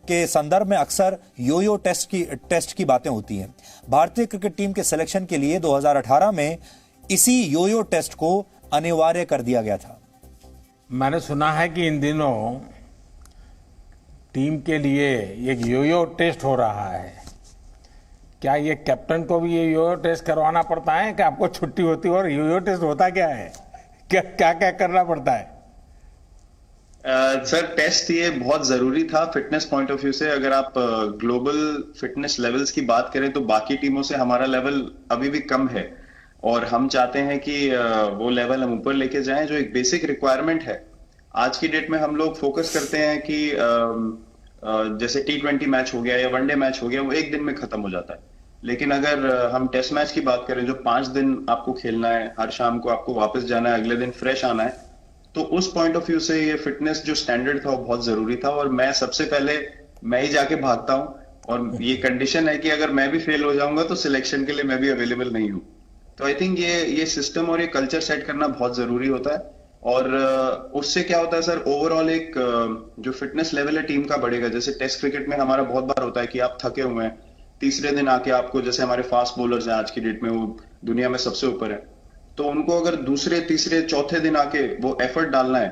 के संदर्भ में अक्सर योयो टेस्ट की बातें होती हैं। भारतीय क्रिकेट टीम के सिलेक्शन के लिए 2018 में इसी योयो टेस्ट को अनिवार्य कर दिया गया था। मैंने सुना है कि इन दिनों टीम के लिए एक योयो टेस्ट हो रहा है। क्या ये कैप्टन को भी ये योयो टेस्ट करवाना पड़ता है कि आपको छुट्टी होती है? और योयो टेस्ट होता क्या है, क्या क्या करना पड़ता है? सर, टेस्ट ये बहुत जरूरी था फिटनेस पॉइंट ऑफ व्यू से। अगर आप ग्लोबल फिटनेस लेवल्स की बात करें तो बाकी टीमों से हमारा लेवल अभी भी कम है और हम चाहते हैं कि वो लेवल हम ऊपर लेके जाएं, जो एक बेसिक रिक्वायरमेंट है। आज की डेट में हम लोग फोकस करते हैं कि जैसे T20 मैच हो गया या वनडे मैच हो गया, वो एक दिन में खत्म हो जाता है। लेकिन अगर हम टेस्ट मैच की बात करें जो 5 दिन आपको खेलना है, हर शाम को आपको वापस जाना है, अगले दिन फ्रेश आना है, तो उस पॉइंट ऑफ व्यू से ये फिटनेस जो स्टैंडर्ड था वो बहुत जरूरी था। और मैं सबसे पहले मैं ही जाके भागता हूँ, और ये कंडीशन है कि अगर मैं भी फेल हो जाऊंगा तो सिलेक्शन के लिए मैं भी अवेलेबल नहीं हूँ। तो आई थिंक ये सिस्टम और ये कल्चर सेट करना बहुत जरूरी होता है। और उससे क्या होता है सर, ओवरऑल एक जो फिटनेस लेवल है टीम का बढ़ेगा। जैसे टेस्ट क्रिकेट में हमारा बहुत बार होता है कि आप थके हुए हैं, तीसरे दिन आके आपको, जैसे हमारे फास्ट बॉलर्स हैं आज की डेट में, वो दुनिया में सबसे ऊपर है, तो उनको अगर दूसरे तीसरे चौथे दिन आके वो एफर्ट डालना है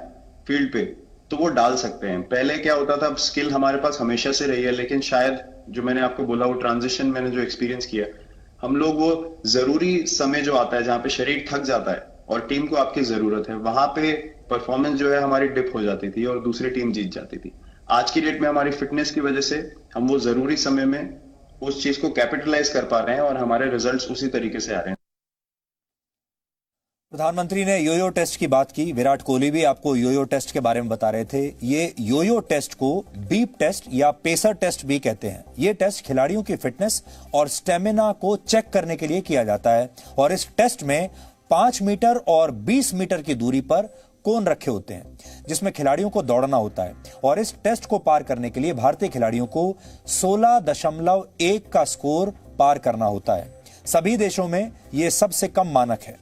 फील्ड पे तो वो डाल सकते हैं। पहले क्या होता था, स्किल हमारे पास हमेशा से रही है, लेकिन शायद जो मैंने आपको बोला वो ट्रांजिशन मैंने जो एक्सपीरियंस किया, हम लोग वो जरूरी समय जो आता है जहां पे शरीर थक जाता है और टीम को आपकी जरूरत है, वहां पे परफॉर्मेंस जो है हमारी डिप हो जाती थी और दूसरी टीम जीत जाती थी। आज की डेट में हमारी फिटनेस की वजह से हम वो जरूरी समय में उस चीज को कैपिटलाइज कर पा रहे हैं और हमारे रिजल्ट्स उसी तरीके से आ रहे हैं। प्रधानमंत्री ने योयो टेस्ट की बात की। विराट कोहली भी आपको योयो टेस्ट के बारे में बता रहे थे। ये योयो टेस्ट को बीप टेस्ट या पेसर टेस्ट भी कहते हैं। ये टेस्ट खिलाड़ियों की फिटनेस और स्टेमिना को चेक करने के लिए किया जाता है और इस टेस्ट में 5 मीटर और 20 मीटर की दूरी पर कोन रखे होते हैं जिसमें खिलाड़ियों को दौड़ना होता है और इस टेस्ट को पार करने के लिए भारतीय खिलाड़ियों को 16.1 का स्कोर पार करना होता है। सभी देशों में यह सबसे कम मानक है।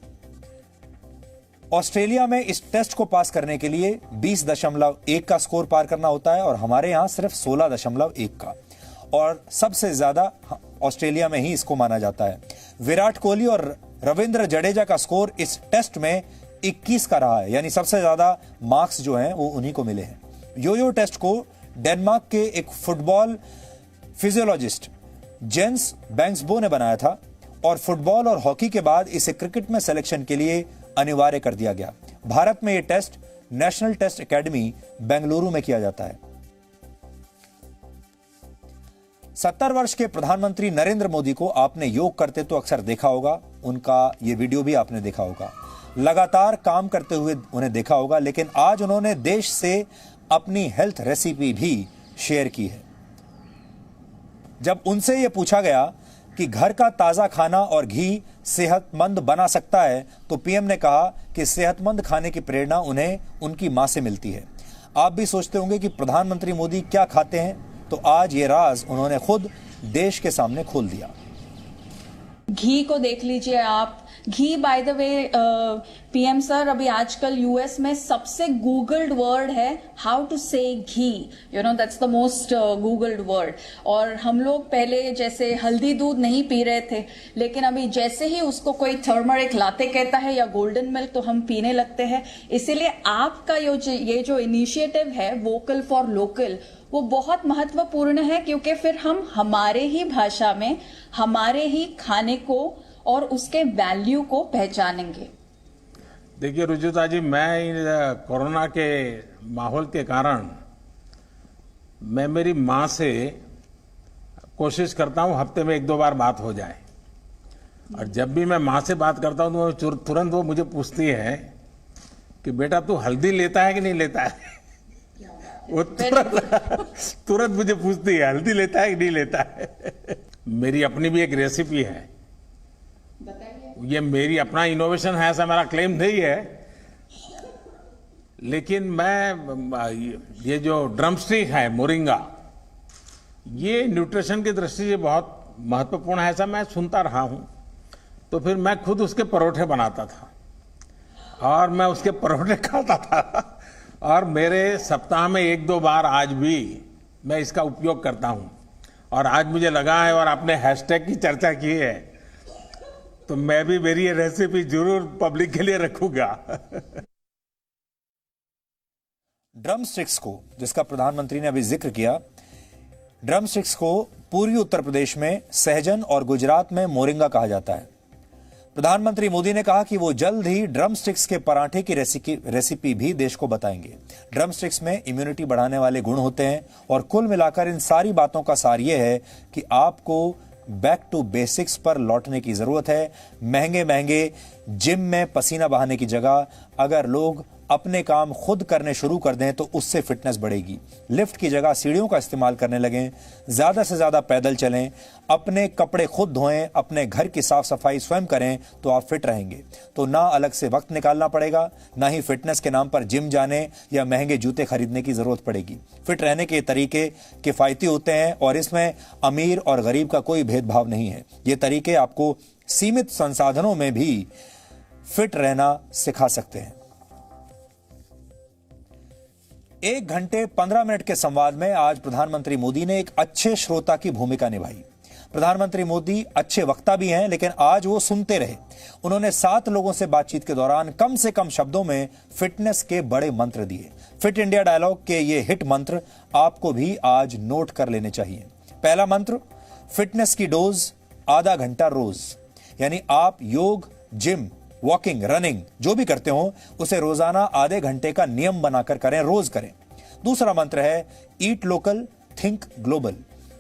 ऑस्ट्रेलिया में इस टेस्ट को पास करने के लिए 20.1 का स्कोर पार करना होता है और हमारे यहां सिर्फ 16.1 का, और सबसे ज्यादा ऑस्ट्रेलिया में ही इसको माना जाता है। विराट कोहली और रविंद्र जडेजा का स्कोर इस टेस्ट में 21 का रहा है, यानी सबसे ज्यादा मार्क्स जो हैं वो उन्हीं को मिले हैं। योयो टेस्ट को डेनमार्क के एक फुटबॉल फिजियोलॉजिस्ट जेंस बैंक्सबो ने बनाया था और फुटबॉल और हॉकी के बाद इसे क्रिकेट में सिलेक्शन के लिए अनिवार्य कर दिया गया। भारत में यह test national test academy Bengaluru में किया जाता है। 70 वर्ष के प्रधानमंत्री नरेंद्र मोदी को आपने योग करते तो अक्सर देखा होगा, उनका यह वीडियो भी आपने देखा होगा, लगातार काम करते हुए उन्हें देखा होगा, लेकिन आज उन्होंने देश से अपनी हेल्थ रेसिपी भी शेयर की है। जब उनसे यह पूछा गया कि घर का ताजा खाना और घी सेहतमंद बना सकता है तो पीएम ने कहा कि सेहतमंद खाने की प्रेरणा उन्हें उनकी मां से मिलती है। आप भी सोचते होंगे कि प्रधानमंत्री मोदी क्या खाते हैं, तो आज ये राज उन्होंने खुद देश के सामने खोल दिया। घी को देख लीजिए आप। Ghee by the way PM sir, अभी आजकल यूएस में सबसे गूगल्ड वर्ड है how to say ghee, you know that's the most googled word. और हम लोग पहले जैसे हल्दी दूध नहीं पी रहे थे, लेकिन अभी जैसे ही उसको कोई टर्मरिक लाते कहता है या गोल्डन मिल्क तो हम पीने लगते हैं। इसीलिए आपका ये जो इनिशिएटिव है वोकल फॉर लोकल, वो बहुत महत्वपूर्ण है, क्योंकि फिर हम हमारे ही भाषा में हमारे ही खाने को और उसके वैल्यू को पहचानेंगे। देखिए रुजुता जी, मैं कोरोना के माहौल के कारण मैं मेरी माँ से कोशिश करता हूँ हफ्ते में 1-2 बार बात हो जाए, और जब भी मैं माँ से बात करता हूँ तो तुरंत वो मुझे पूछती है कि बेटा तू हल्दी लेता है कि नहीं लेता है। वो तुरंत मुझे पूछती है हल्दी लेता है कि नहीं लेता है। मेरी अपनी भी एक रेसिपी है, ये मेरी अपना इनोवेशन है, ऐसा मेरा क्लेम नहीं है, लेकिन मैं ये जो ड्रमस्टिक है मोरिंगा, ये न्यूट्रिशन की दृष्टि से बहुत महत्वपूर्ण है, ऐसा मैं सुनता रहा हूं। तो फिर मैं खुद उसके परोठे बनाता था और मैं उसके परोठे खाता था, और मेरे सप्ताह में 1-2 बार आज भी मैं इसका उपयोग करता हूं। और आज मुझे लगा है, और आपने हैशटैग की चर्चा की है, तो मैं भी मेरी ये रेसिपी जरूर पब्लिक के लिए रखूंगा। ड्रम स्टिक्स को, जिसका प्रधानमंत्री ने अभी जिक्र किया, ड्रम स्टिक्स को पूर्वी उत्तर प्रदेश में सहजन और गुजरात में मोरिंगा कहा जाता है। प्रधानमंत्री मोदी ने कहा कि वो जल्द ही ड्रम स्टिक्स के पराठे की रेसिपी भी देश को बताएंगे। ड्रम स्टिक्स में इम्यूनिटी बढ़ाने वाले गुण होते हैं और कुल मिलाकर इन सारी बातों का सार ये है कि आपको बैक टू बेसिक्स पर लौटने की जरूरत है। महंगे महंगे जिम में पसीना बहाने की जगह अगर लोग अपने काम खुद करने शुरू कर दें तो उससे फिटनेस बढ़ेगी। लिफ्ट की जगह सीढ़ियों का इस्तेमाल करने लगें, ज्यादा से ज्यादा पैदल चलें, अपने कपड़े खुद धोएं, अपने घर की साफ सफाई स्वयं करें तो आप फिट रहेंगे। तो ना अलग से वक्त निकालना पड़ेगा, ना ही फिटनेस के नाम पर जिम जाने या महंगे जूते खरीदने की जरूरत पड़ेगी। फिट रहने के तरीके किफायती होते हैं और इसमें अमीर और गरीब का कोई भेदभाव नहीं है। ये तरीके आपको सीमित संसाधनों में भी फिट रहना सिखा सकते हैं। 1 घंटे 15 मिनट के संवाद में आज प्रधानमंत्री मोदी ने एक अच्छे श्रोता की भूमिका निभाई। प्रधानमंत्री मोदी अच्छे वक्ता भी हैं, लेकिन आज वो सुनते रहे। उन्होंने 7 लोगों से बातचीत के दौरान कम से कम शब्दों में फिटनेस के बड़े मंत्र दिए। फिट इंडिया डायलॉग के ये हिट मंत्र आपको भी आज नोट कर लेने चाहिए। पहला मंत्र, फिटनेस की डोज आधा घंटा रोज। यानी आप योग, जिम, वॉकिंग, रनिंग जो भी करते हो उसे रोजाना आधे घंटे का नियम बनाकर करें, रोज करें। दूसरा मंत्र है ईट लोकल, थिंक ग्लोबल।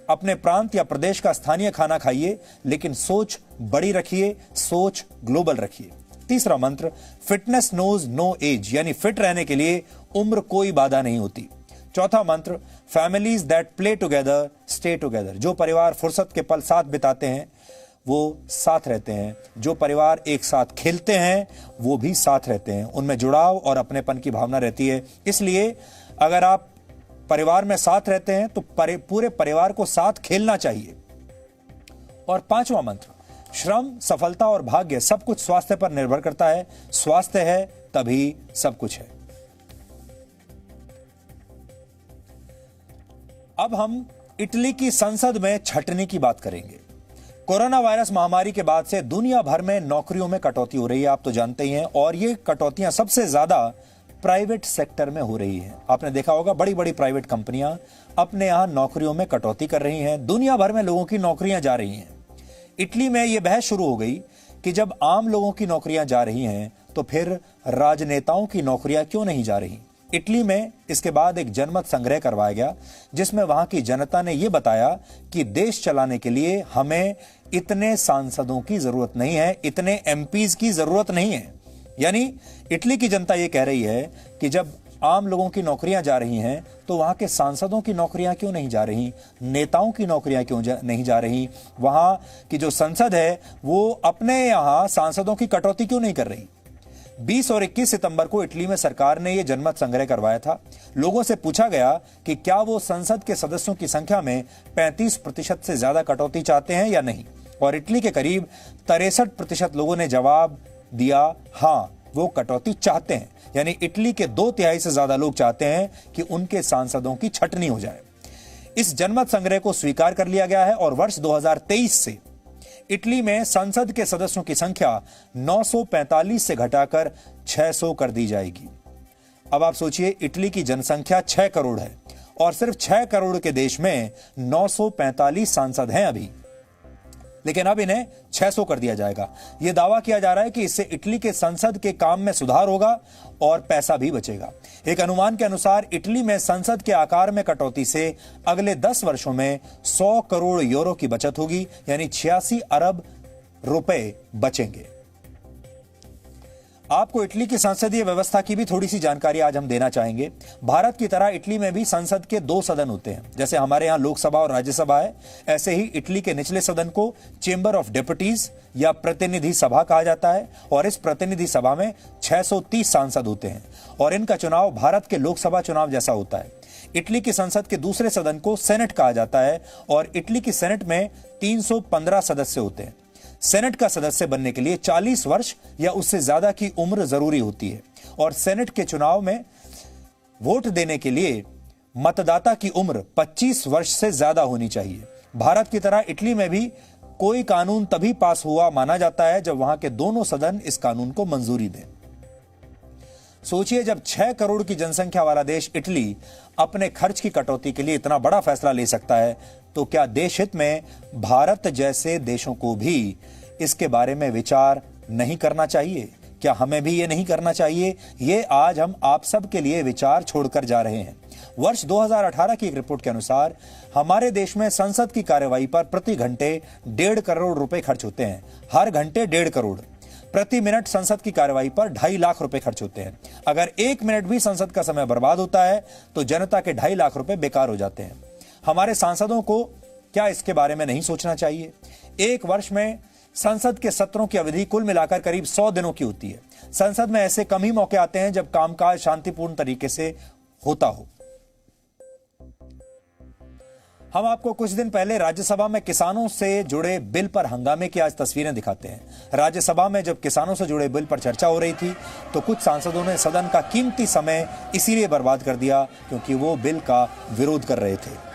अपने प्रांत या प्रदेश का स्थानीय खाना खाइए, लेकिन सोच बड़ी रखिए, सोच ग्लोबल रखिए। तीसरा मंत्र, फिटनेस नोज नो एज, यानी फिट रहने के लिए उम्र कोई बाधा नहीं होती। चौथा मंत्र, families that play together stay together. जो परिवार फुर्सत के पल साथ बिताते हैं वो साथ रहते हैं। जो परिवार एक साथ खेलते हैं वो भी साथ रहते हैं। उनमें जुड़ाव और अपनेपन की भावना रहती है। इसलिए अगर आप परिवार में साथ रहते हैं तो पूरे परिवार को साथ खेलना चाहिए। और पांचवा मंत्र, श्रम, सफलता और भाग्य सब कुछ स्वास्थ्य पर निर्भर करता है। स्वास्थ्य है तभी सब कुछ है। अब हम इटली की संसद में छटनी की बात करेंगे। कोरोना वायरस महामारी के बाद से दुनिया भर में नौकरियों में कटौती हो रही है, आप तो जानते ही हैं। और ये कटौतियां सबसे ज्यादा प्राइवेट सेक्टर में हो रही है। आपने देखा होगा बड़ी बड़ी प्राइवेट कंपनियां अपने यहां नौकरियों में कटौती कर रही हैं। दुनिया भर में लोगों की नौकरियां जा रही हैं। इटली में यह बहस शुरू हो गई कि जब आम लोगों की नौकरियां जा रही हैं तो फिर राजनेताओं की नौकरियां क्यों नहीं जा रही। इटली में इसके बाद एक जनमत संग्रह करवाया गया, जिसमें वहां की जनता ने यह बताया कि देश चलाने के लिए हमें इतने सांसदों की जरूरत नहीं है, इतने एमपीज की जरूरत नहीं है। यानी इटली की जनता यह कह रही है कि जब आम लोगों की नौकरियां जा रही हैं तो वहां के सांसदों की नौकरियां क्यों नहीं जा रही, नेताओं की नौकरियां क्यों नहीं जा रही, वहां की जो संसद है वो अपने यहां सांसदों की कटौती क्यों नहीं कर रही। 20 और 21 सितंबर को इटली में सरकार ने यह जनमत संग्रह करवाया था। लोगों से पूछा गया कि क्या वो संसद के सदस्यों की संख्या में 35% से ज्यादा कटौती चाहते हैं या नहीं। और इटली के करीब 63% लोगों ने जवाब दिया हां, वो कटौती चाहते हैं। यानी इटली के 2/3 से ज्यादा लोग चाहते हैं कि उनके सांसदों की छटनी हो जाए। इस जनमत संग्रह को स्वीकार कर लिया गया है और वर्ष 2023 से इटली में संसद के सदस्यों की संख्या 945 से घटाकर 600 कर दी जाएगी। अब आप सोचिए, इटली की जनसंख्या 6 करोड़ है और सिर्फ 6 करोड़ के देश में 945 सांसद हैं अभी, लेकिन अब इन्हें 600 कर दिया जाएगा। यह दावा किया जा रहा है कि इससे इटली के संसद के काम में सुधार होगा और पैसा भी बचेगा। एक अनुमान के अनुसार इटली में संसद के आकार में कटौती से अगले 10 वर्षों में 100 करोड़ यूरो की बचत होगी, यानी 86 अरब रुपए बचेंगे। आपको इटली की संसदीय व्यवस्था की भी थोड़ी सी जानकारी आज हम देना चाहेंगे। भारत की तरह इटली में भी संसद के 2 सदन होते हैं। जैसे हमारे यहां लोकसभा और राज्यसभा है, ऐसे ही इटली के निचले सदन को चेंबर ऑफ डेप्यूटीज या प्रतिनिधि सभा कहा जाता है। और इस प्रतिनिधि सभा में 630 सांसद होते हैं और इनका चुनाव भारत के लोकसभा चुनाव जैसा होता है। इटली की संसद के दूसरे सदन को सेनेट कहा जाता है और इटली की सेनेट में 315 सदस्य होते हैं। सेनेट का सदस्य बनने के लिए 40 वर्ष या उससे ज्यादा की उम्र जरूरी होती है और सेनेट के चुनाव में वोट देने के लिए मतदाता की उम्र 25 वर्ष से ज्यादा होनी चाहिए। भारत की तरह इटली में भी कोई कानून तभी पास हुआ माना जाता है जब वहां के दोनों सदन इस कानून को मंजूरी दें। सोचिए, जब 6 करोड़ की जनसंख्या वाला देश इटली अपने खर्च की कटौती के लिए इतना बड़ा फैसला ले सकता है, तो क्या देश हित में भारत जैसे देशों को भी इसके बारे में विचार नहीं करना चाहिए? क्या हमें भी ये नहीं करना चाहिए? ये आज हम आप सब के लिए विचार छोड़कर जा रहे हैं। वर्ष 2018 की एक रिपोर्ट के अनुसार हमारे देश में संसद की कार्यवाही पर प्रति घंटे 1.5 करोड़ रुपए खर्च होते हैं। हर घंटे 1.5 करोड़। प्रति मिनट संसद की कार्यवाही पर 2.5 लाख रुपए खर्च होते हैं। अगर 1 मिनट भी संसद का समय बर्बाद होता है तो जनता के 2.5 लाख रुपए बेकार हो जाते हैं। हमारे सांसदों को क्या इसके बारे में नहीं सोचना चाहिए? एक वर्ष में संसद के सत्रों की अवधि कुल मिलाकर करीब 100 दिनों की होती है। संसद में ऐसे कम ही मौके आते हैं जब कामकाज शांतिपूर्ण तरीके से होता हो। हम आपको कुछ दिन पहले राज्यसभा में किसानों से जुड़े बिल पर हंगामे की आज तस्वीरें दिखाते हैं। राज्यसभा में जब किसानों से जुड़े बिल पर चर्चा हो रही थी तो कुछ सांसदों ने सदन का कीमती समय इसीलिए बर्बाद कर दिया क्योंकि वो बिल का विरोध कर रहे थे।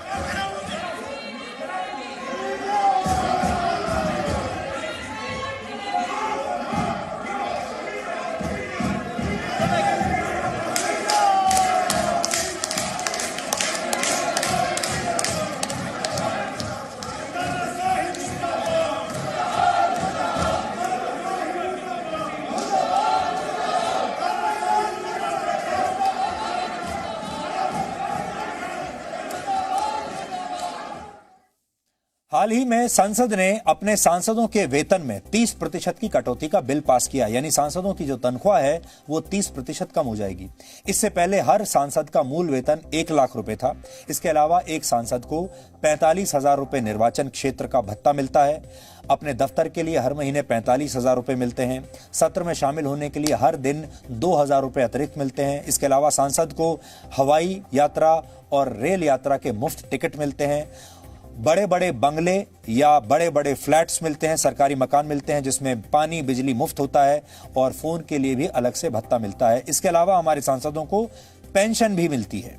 हाल ही में संसद ने अपने सांसदों के वेतन में 30% की कटौती का बिल पास किया, यानी सांसदों की जो तनख्वाह है वो 30% कम हो जाएगी। इससे पहले हर सांसद का मूल वेतन 1 लाख रुपए था। इसके अलावा एक सांसद को 45,000 रुपए निर्वाचन क्षेत्र का भत्ता मिलता है। अपने दफ्तर के लिए हर महीने 45,000 रुपए मिलते हैं। सत्र में शामिल होने के लिए हर दिन 2,000 रुपए अतिरिक्त मिलते हैं। इसके अलावा सांसद को हवाई यात्रा और रेल यात्रा के मुफ्त टिकट मिलते हैं। बड़े बड़े बंगले या बड़े बड़े फ्लैट्स मिलते हैं, सरकारी मकान मिलते हैं जिसमें पानी बिजली मुफ्त होता है और फोन के लिए भी अलग से भत्ता मिलता है। इसके अलावा हमारे सांसदों को पेंशन भी मिलती है।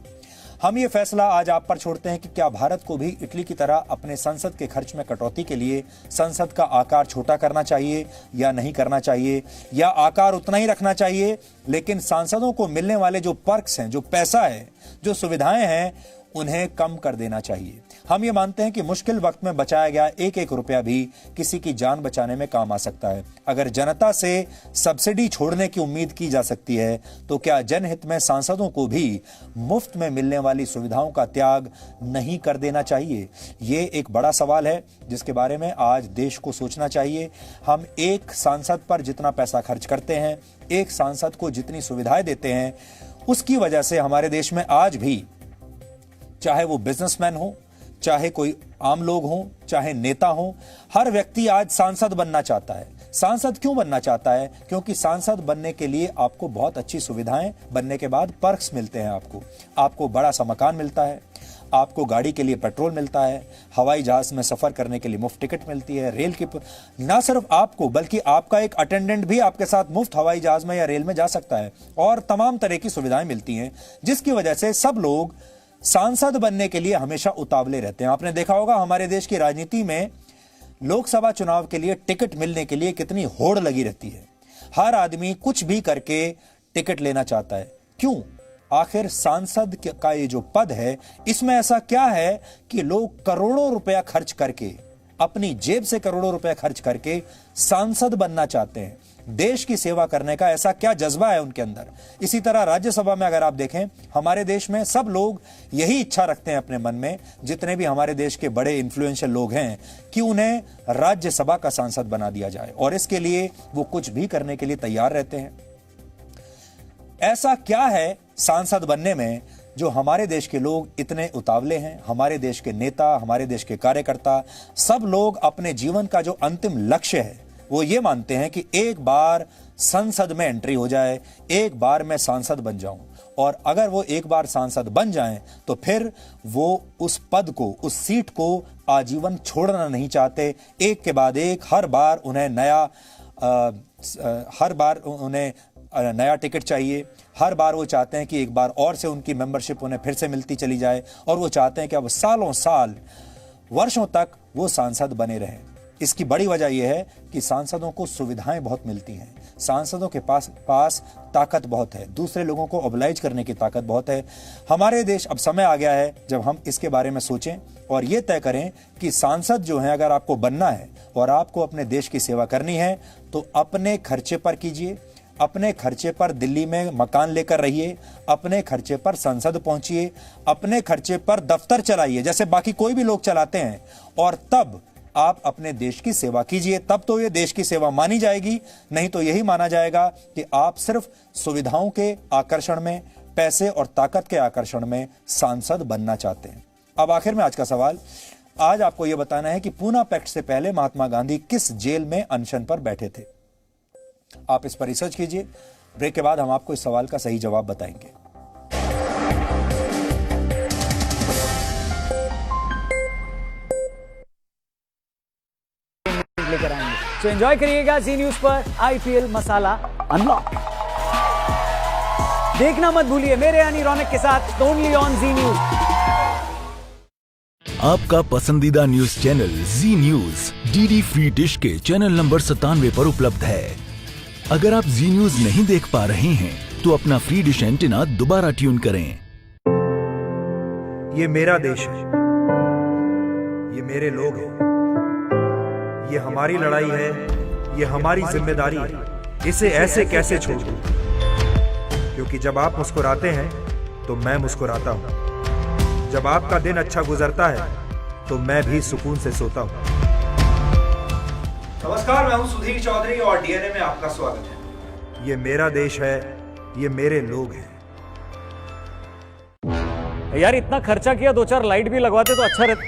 हम ये फैसला आज आप पर छोड़ते हैं कि क्या भारत को भी इटली की तरह अपने संसद के खर्च में कटौती के लिए संसद का आकार छोटा करना चाहिए या नहीं करना चाहिए, या आकार उतना ही रखना चाहिए लेकिन सांसदों को मिलने वाले जो पर्क्स हैं, जो पैसा है, जो सुविधाएं हैं, उन्हें कम कर देना चाहिए। हम ये मानते हैं कि मुश्किल वक्त में बचाया गया एक एक रुपया भी किसी की जान बचाने में काम आ सकता है। अगर जनता से सब्सिडी छोड़ने की उम्मीद की जा सकती है तो क्या जनहित में सांसदों को भी मुफ्त में मिलने वाली सुविधाओं का त्याग नहीं कर देना चाहिए? ये एक बड़ा सवाल है जिसके बारे में आज देश को सोचना चाहिए। हम एक सांसद पर जितना पैसा खर्च करते हैं, एक सांसद को जितनी सुविधाएं देते हैं, उसकी वजह से हमारे देश में आज भी चाहे वो बिजनेसमैन हो, चाहे कोई आम लोग हों, चाहे नेता हों, हर व्यक्ति आज सांसद बनना चाहता है। सांसद क्यों बनना चाहता है? क्योंकि सांसद बनने के लिए आपको बहुत अच्छी सुविधाएं, बनने के बाद पर्क्स मिलते हैं। आपको बड़ा सा मकान मिलता है, आपको गाड़ी के लिए पेट्रोल मिलता है, हवाई जहाज में सफर करने के लिए मुफ्त टिकट मिलती है, रेल की ना सिर्फ आपको बल्कि आपका एक अटेंडेंट भी आपके साथ मुफ्त हवाई जहाज में या रेल में जा सकता है और तमाम तरह की सुविधाएं मिलती हैं, जिसकी वजह से सब लोग सांसद बनने के लिए हमेशा उतावले रहते हैं। आपने देखा होगा हमारे देश की राजनीति में लोकसभा चुनाव के लिए टिकट मिलने के लिए कितनी होड़ लगी रहती है। हर आदमी कुछ भी करके टिकट लेना चाहता है। क्यों? आखिर सांसद का ये जो पद है, इसमें ऐसा क्या है कि लोग करोड़ों रुपया खर्च करके, अपनी जेब से करोड़ों रुपया खर्च करके सांसद बनना चाहते हैं? देश की सेवा करने का ऐसा क्या जज्बा है उनके अंदर? इसी तरह राज्यसभा में अगर आप देखें, हमारे देश में सब लोग यही इच्छा रखते हैं अपने मन में, जितने भी हमारे देश के बड़े इन्फ्लुएंशियल लोग हैं, कि उन्हें राज्यसभा का सांसद बना दिया जाए और इसके लिए वो कुछ भी करने के लिए तैयार रहते हैं। ऐसा क्या है सांसद बनने में जो हमारे देश के लोग इतने उतावले हैं? हमारे देश के नेता, हमारे देश के कार्यकर्ता, सब लोग अपने जीवन का जो अंतिम लक्ष्य है वो ये मानते हैं कि एक बार संसद में एंट्री हो जाए, एक बार मैं सांसद बन जाऊं, और अगर वो एक बार सांसद बन जाएं तो फिर वो उस पद को, उस सीट को आजीवन छोड़ना नहीं चाहते। एक के बाद एक हर बार उन्हें नया टिकट चाहिए। हर बार वो चाहते हैं कि एक बार और से उनकी मेंबरशिप उन्हें फिर से मिलती चली जाए और वो चाहते हैं कि अब सालों साल, वर्षों तक वो सांसद बने रहें। इसकी बड़ी वजह यह है कि सांसदों को सुविधाएं बहुत मिलती हैं, सांसदों के पास ताकत बहुत है, दूसरे लोगों को ऑब्लाइज करने की ताकत बहुत है। हमारे देश, अब समय आ गया है जब हम इसके बारे में सोचें और ये तय करें कि सांसद जो है, अगर आपको बनना है और आपको अपने देश की सेवा करनी है तो अपने खर्चे पर कीजिए, अपने खर्चे पर दिल्ली में मकान लेकर रहिए, अपने खर्चे पर संसद पहुंचिए, अपने खर्चे पर दफ्तर चलाइए जैसे बाकी कोई भी लोग चलाते हैं, और तब आप अपने देश की सेवा कीजिए, तब तो ये देश की सेवा मानी जाएगी, नहीं तो यही माना जाएगा कि आप सिर्फ सुविधाओं के आकर्षण में, पैसे और ताकत के आकर्षण में सांसद बनना चाहते हैं। अब आखिर में आज का सवाल, आज आपको यह बताना है कि पूना पैक्ट से पहले महात्मा गांधी किस जेल में अनशन पर बैठे थे। आप इस पर रिसर्च कीजिए। ब्रेक के बाद हम आपको इस सवाल का सही जवाब बताएंगे। लेकर आएंगे, तो एंजॉय करिएगा जी न्यूज पर आईपीएल मसाला अनलॉक। देखना मत भूलिए मेरे यानी रौनक के साथ ओनली ऑन जी न्यूज। आपका पसंदीदा न्यूज चैनल जी न्यूज डीडी फ्री डिश के चैनल नंबर 97 पर उपलब्ध है। अगर आप जी न्यूज नहीं देख पा रहे हैं तो अपना फ्री डिश एंटीना दोबारा ट्यून करें। ये मेरा देश है, ये मेरे लोग हैं, ये हमारी लड़ाई है, ये हमारी जिम्मेदारी है। इसे ऐसे कैसे छोड़ दूं? क्योंकि जब आप मुस्कुराते हैं तो मैं मुस्कुराता हूं। जब आपका दिन अच्छा गुजरता है तो मैं भी सुकून से सोता हूं। नमस्कार, मैं हूं सुधीर चौधरी और डीएनए में आपका स्वागत है। ये मेरा देश है, ये मेरे लोग हैं। यार इतना खर्चा किया, 2-4 लाइट भी लगवाते तो अच्छा रहता।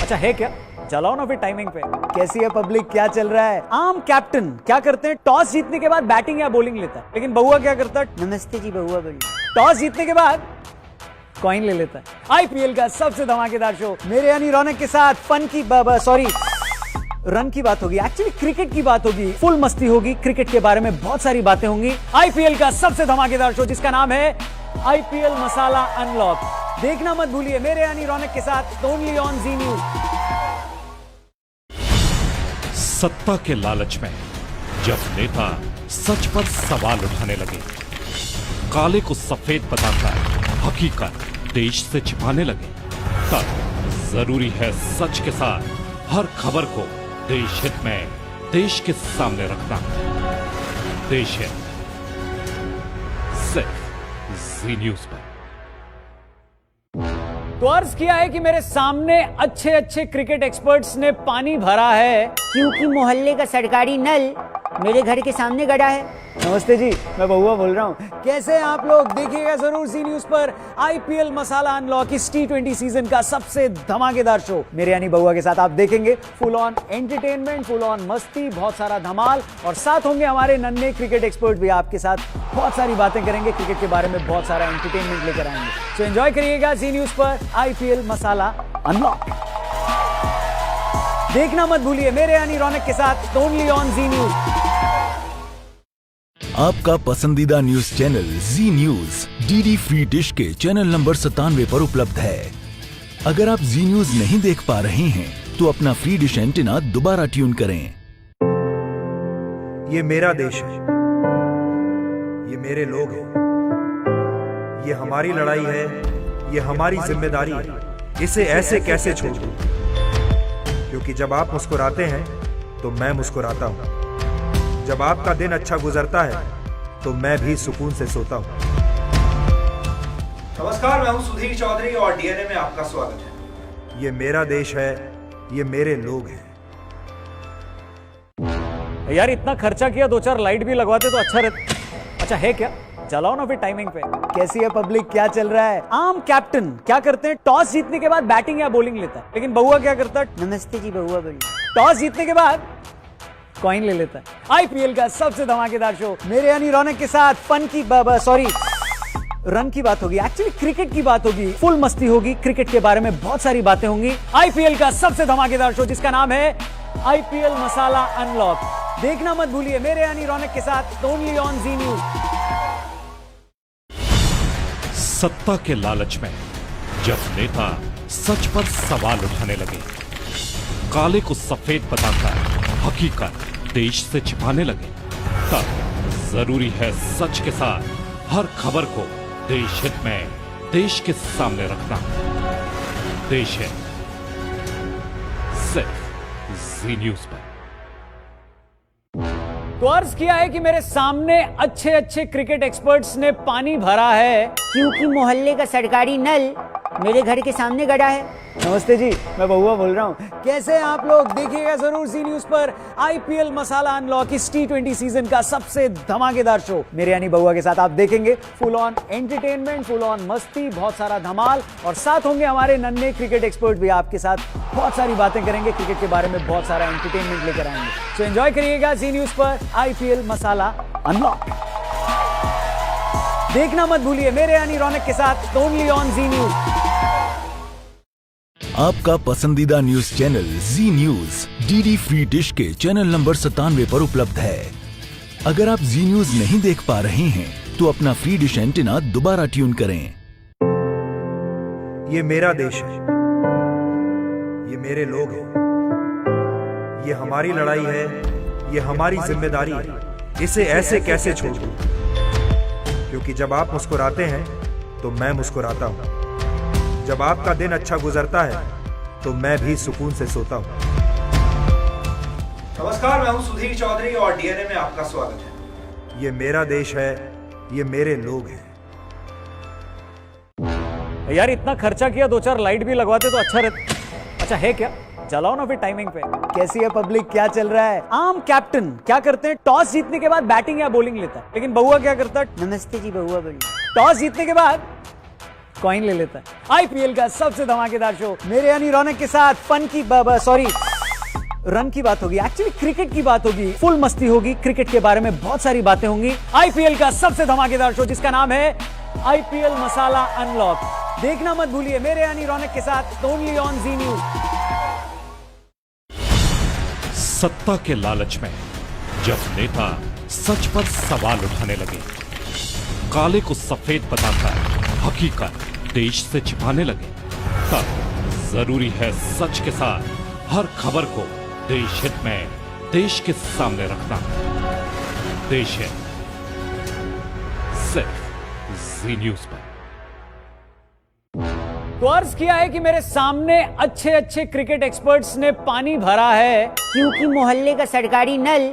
अच्छा है क्या? चलाओ ना फिर टाइमिंग पे। कैसी है पब्लिक, क्या चल रहा है? आम कैप्टन क्या करते हैं? टॉस जीतने के बाद बैटिंग या बॉलिंग लेता है, लेकिन बहुआ क्या करता है? नमस्ते जी बहुआ बोली। टॉस जीतने के बाद कॉइन ले लेता है। आईपीएल का सबसे धमाकेदार शो मेरे यानी रौनक के साथ फन की रन की बात होगी, एक्चुअली क्रिकेट की बात होगी, फुल मस्ती होगी, क्रिकेट के बारे में बहुत सारी बातें होंगी। आईपीएल का सबसे धमाकेदार शो जिसका नाम है आईपीएल मसाला अनलॉक। देखना मत भूलिए मेरे यानी रौनक के साथ ओनली ऑन जी न्यूज। सत्ता के लालच में जब नेता सच पर सवाल उठाने लगे, काले को सफेद बताकर हकीकत देश से छिपाने लगे, तब जरूरी है सच के साथ हर खबर को देश हित में देश के सामने रखना। देश हित सिर्फ जी न्यूज पर। तो अर्ज किया है कि मेरे सामने अच्छे अच्छे क्रिकेट एक्सपर्ट्स ने पानी भरा है, क्योंकि मोहल्ले का सरकारी नल मेरे घर के सामने गड़ा है। नमस्ते जी, मैं बहुआ बोल रहा हूँ। कैसे हैं आप लोग? देखिएगा जरूर जी न्यूज पर आईपीएल मसाला अनलॉक, इस T20 सीजन का सबसे धमाकेदार शो मेरे यानी बहुआ के साथ आप देखेंगे। Full on entertainment, full on मस्ती, बहुत सारा धमाल, और साथ होंगे हमारे नन्हे क्रिकेट एक्सपर्ट भी आपके साथ। बहुत सारी बातें करेंगे क्रिकेट के बारे में, बहुत सारा एंटरटेनमेंट लेकर आएंगे। तो एंजॉय करिएगा जी न्यूज पर आईपीएल मसाला अनलॉक। देखना मत भूलिए मेरे यानी रौनक के साथ ओनली ऑन जी न्यूज। आपका पसंदीदा न्यूज चैनल जी न्यूज डीडी फ्री डिश के चैनल नंबर 97 पर उपलब्ध है। अगर आप जी न्यूज नहीं देख पा रहे हैं तो अपना फ्री डिश एंटीना दोबारा ट्यून करें। ये मेरा देश है, ये मेरे लोग हैं, ये हमारी लड़ाई है, ये हमारी जिम्मेदारी है। इसे ऐसे कैसे छोड़ दूं? क्योंकि जब आप मुस्कुराते हैं तो मैं मुस्कुराता हूं। जब आपका दिन अच्छा गुजरता है तो मैं भी सुकून से सोता हूं। नमस्कार, मैं हूं सुधीर चौधरी और डीएनए में आपका स्वागत है। ये मेरा देश है, ये मेरे लोग हैं। यार इतना खर्चा किया, 2-4 लाइट भी लगवाते तो अच्छा रहता। अच्छा है क्या? चलाओ ना फिर टाइमिंग पे। कैसी है पब्लिक, क्या चल रहा है? आम कैप्टन क्या करते हैं? टॉस जीतने के बाद बैटिंग या बॉलिंग लेता है, लेकिन बहुआ क्या करता है? नमस्ते जी बहुआ बोली। टॉस जीतने के बाद कॉइन ले लेता है। आईपीएल का सबसे धमाकेदार शो मेरे यानी रौनक के साथ फन की रन की बात होगी, एक्चुअली क्रिकेट की बात होगी, फुल मस्ती होगी, क्रिकेट के बारे में बहुत सारी बातें होंगी। आईपीएल का सबसे धमाकेदार शो जिसका नाम है आईपीएल मसाला अनलॉक। देखना मत भूलिए मेरे यानी रौनक के साथ ओनली ऑन जी न्यूज। सत्ता के लालच में जब नेता सच पर सवाल उठाने लगे, काले को सफेद बताकर हकीकत देश से छिपाने लगे, तब जरूरी है सच के साथ हर खबर को देश हित में देश के सामने रखना। देश हित सिर्फ जी न्यूज पर। तो अर्ज किया है कि मेरे सामने अच्छे अच्छे क्रिकेट एक्सपर्ट्स ने पानी भरा है, क्योंकि मोहल्ले का सरकारी नल मेरे घर के सामने गड़ा है। नमस्ते जी, मैं बहुआ बोल रहा हूँ। कैसे हैं आप लोग? देखिएगा जरूर सी न्यूज पर आईपीएल मसाला अनलॉक इस T20 सीजन का सबसे धमाकेदार शो मेरे यानी बहुआ के साथ आप देखेंगे। Full on entertainment, full on मस्ती, बहुत सारा धमाल और साथ होंगे हमारे नन्हे क्रिकेट एक्सपर्ट भी आपके साथ। बहुत सारी बातें करेंगे क्रिकेट के बारे में, बहुत सारा एंटरटेनमेंट लेकर आएंगे। सो एंजॉय करिएगा सी न्यूज पर आईपीएल मसाला अनलॉक। देखना मत भूलिए मेरे यानी रौनक के साथ ओनली ऑन जी न्यूज। आपका पसंदीदा न्यूज चैनल जी न्यूज डीडी फ्री डिश के चैनल नंबर 97 पर उपलब्ध है। अगर आप जी न्यूज नहीं देख पा रहे हैं तो अपना फ्री डिश एंटीना दोबारा ट्यून करें। ये मेरा देश है, ये मेरे लोग हैं, ये हमारी लड़ाई है, ये हमारी जिम्मेदारी है। इसे ऐसे कैसे छोड़ दूं? क्योंकि जब आप मुस्कुराते हैं तो मैं मुस्कुराता हूं। जब आपका दिन अच्छा गुजरता है तो मैं भी सुकून से सोता हूं। नमस्कार, मैं हूं सुधीर चौधरी और डीएनए में आपका स्वागत है। ये मेरा देश है, ये मेरे लोग हैं। यार इतना खर्चा किया, 2-4 लाइट भी लगवाते तो अच्छा रहता। अच्छा है क्या? चलाओ ना फिर टाइमिंग पे। कैसी है पब्लिक, क्या चल रहा है? आम कैप्टन क्या करते हैं? टॉस जीतने के बाद बैटिंग या बॉलिंग लेता है, लेकिन बहुआ क्या करता है? नमस्ते जी, बहुआ बोलिए। टॉस जीतने के बाद कॉइन ले लेता है। आईपीएल का सबसे धमाकेदार शो मेरे यानी रौनक के साथ रन की बात होगी, एक्चुअली क्रिकेट की बात होगी, फुल मस्ती होगी, क्रिकेट के बारे में बहुत सारी बातें होंगी। आईपीएल का सबसे धमाकेदार शो जिसका नाम है आईपीएल मसाला अनलॉक। देखना मत भूलिए मेरे यानी रौनक के साथ ओनली ऑन जी न्यूज। सत्ता के लालच में जब नेता सच पर सवाल उठाने लगे, काले को सफेद बताकर हकीकत देश से छिपाने लगे, तब जरूरी है सच के साथ हर खबर को देश हित में देश के सामने रखना। देश है सिर्फ जी न्यूज पर। तो अर्ज किया है कि मेरे सामने अच्छे अच्छे क्रिकेट एक्सपर्ट्स ने पानी भरा है क्योंकि मोहल्ले का सरकारी नल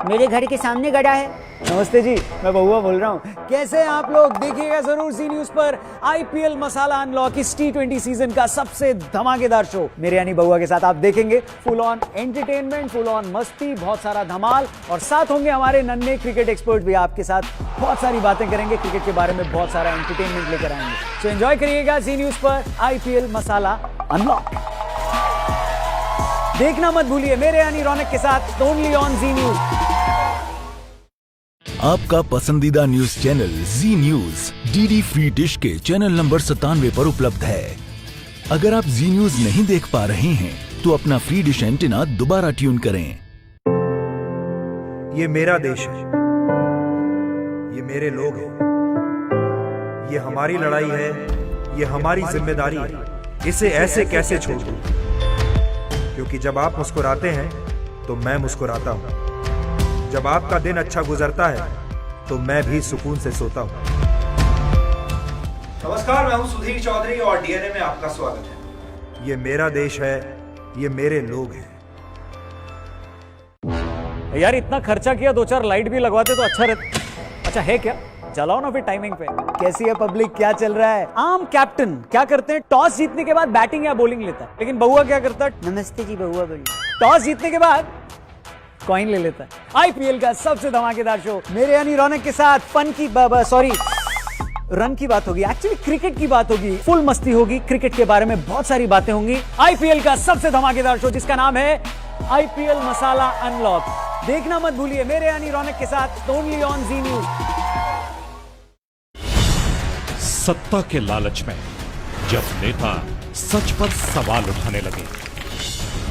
मेरे घर के सामने गड़ा है। नमस्ते जी, मैं बहुआ बोल रहा हूँ। कैसे हैं आप लोग? देखिएगा जरूर सी न्यूज पर आईपीएल मसाला अनलॉक इस T20 सीजन का सबसे धमाकेदार शो मेरे यानी बहुआ के साथ आप देखेंगे। Full on entertainment, full on मस्ती, बहुत सारा धमाल और साथ होंगे हमारे नन्हे क्रिकेट एक्सपर्ट भी आपके साथ। बहुत सारी बातें करेंगे क्रिकेट के बारे में, बहुत सारा एंटरटेनमेंट लेकर आएंगे। सो एंजॉय करिएगा सी न्यूज पर आईपीएल मसाला अनलॉक। देखना मत भूलिए मेरे यानी रौनक के साथ ओनली ऑन जी न्यूज। आपका पसंदीदा न्यूज चैनल जी न्यूज डीडी फ्री डिश के चैनल नंबर 97 पर उपलब्ध है। अगर आप जी न्यूज नहीं देख पा रहे हैं तो अपना फ्री डिश एंटीना दोबारा ट्यून करें। ये मेरा देश है, ये मेरे लोग हैं, ये हमारी लड़ाई है, ये हमारी जिम्मेदारी है। इसे ऐसे कैसे छोड़ दूं? क्योंकि जब आप मुस्कुराते हैं तो मैं मुस्कुराता हूं। जब आपका दिन अच्छा गुजरता है तो मैं भी सुकून से सोता हूं। नमस्कार, मैं हूं सुधीर चौधरी और डीएनए में आपका स्वागत है। ये मेरा देश है, ये मेरे लोग हैं। यार इतना खर्चा किया, 2-4 लाइट भी लगवाते तो अच्छा रहता। अच्छा है क्या? चलाओ ना फिर टाइमिंग पे। कैसी है पब्लिक, क्या चल रहा है? आम कैप्टन क्या करते हैं? टॉस जीतने के बाद बैटिंग या बॉलिंग लेता है, लेकिन बहुआ क्या करता है? नमस्ते जी, बहुआ बोलिए। टॉस जीतने के बाद कॉइन ले लेता है। आईपीएल का सबसे धमाकेदार शो मेरे यानी रौनक के साथ रन की बात होगी, एक्चुअली क्रिकेट की बात होगी, फुल मस्ती होगी, क्रिकेट के बारे में बहुत सारी बातें होंगी। आईपीएल का सबसे धमाकेदार शो जिसका नाम है आईपीएल मसाला अनलॉक। देखना मत भूलिए मेरे यानी रौनक के साथ ओनली ऑन जी न्यूज। सत्ता के लालच में जब नेता सच पर सवाल उठाने लगे,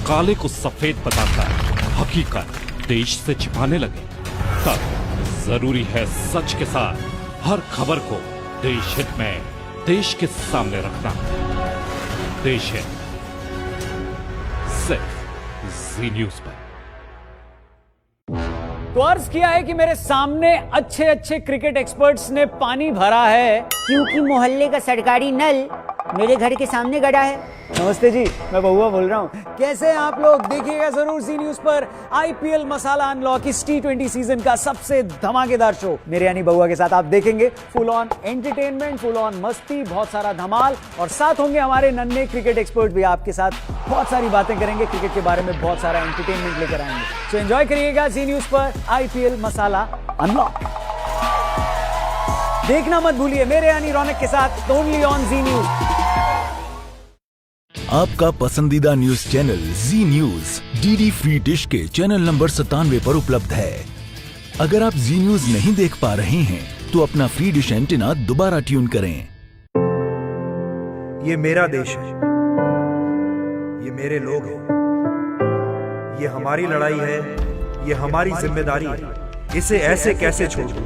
काले को सफेद बताकर हकीकत देश से छिपाने लगे, तब जरूरी है सच के साथ हर खबर को देश हित में देश के सामने रखना। देश है सिर्फ जी न्यूज पर। तो अर्ज किया है कि मेरे सामने अच्छे अच्छे क्रिकेट एक्सपर्ट्स ने पानी भरा है क्योंकि मोहल्ले का सरकारी नल मेरे घर के सामने गड़ा है। नमस्ते जी, मैं बहुआ बोल रहा हूँ। कैसे हैं आप लोग? देखिएगा जरूर सी न्यूज पर आईपीएल मसाला अनलॉक इस T20 सीजन का सबसे धमाकेदार शो मेरे यानी बहुआ के साथ आप देखेंगे। Full on entertainment, full on मस्ती, बहुत सारा धमाल और साथ होंगे हमारे नन्हे क्रिकेट एक्सपर्ट भी आपके साथ। बहुत सारी बातें करेंगे क्रिकेट के बारे में, बहुत सारा एंटरटेनमेंट लेकर आएंगे। सो एंजॉय करिएगा सी न्यूज पर आईपीएल मसाला अनलॉक। देखना मत भूलिए मेरे यानी रौनक के साथ ओनली ऑन जी न्यूज। आपका पसंदीदा न्यूज चैनल जी न्यूज डीडी फ्री डिश के चैनल नंबर 97 पर उपलब्ध है। अगर आप जी न्यूज नहीं देख पा रहे हैं तो अपना फ्री डिश एंटीना दोबारा ट्यून करें। ये मेरा देश है, ये मेरे लोग हैं, ये हमारी लड़ाई है, ये हमारी जिम्मेदारी है। इसे ऐसे कैसे छोड़ दूं?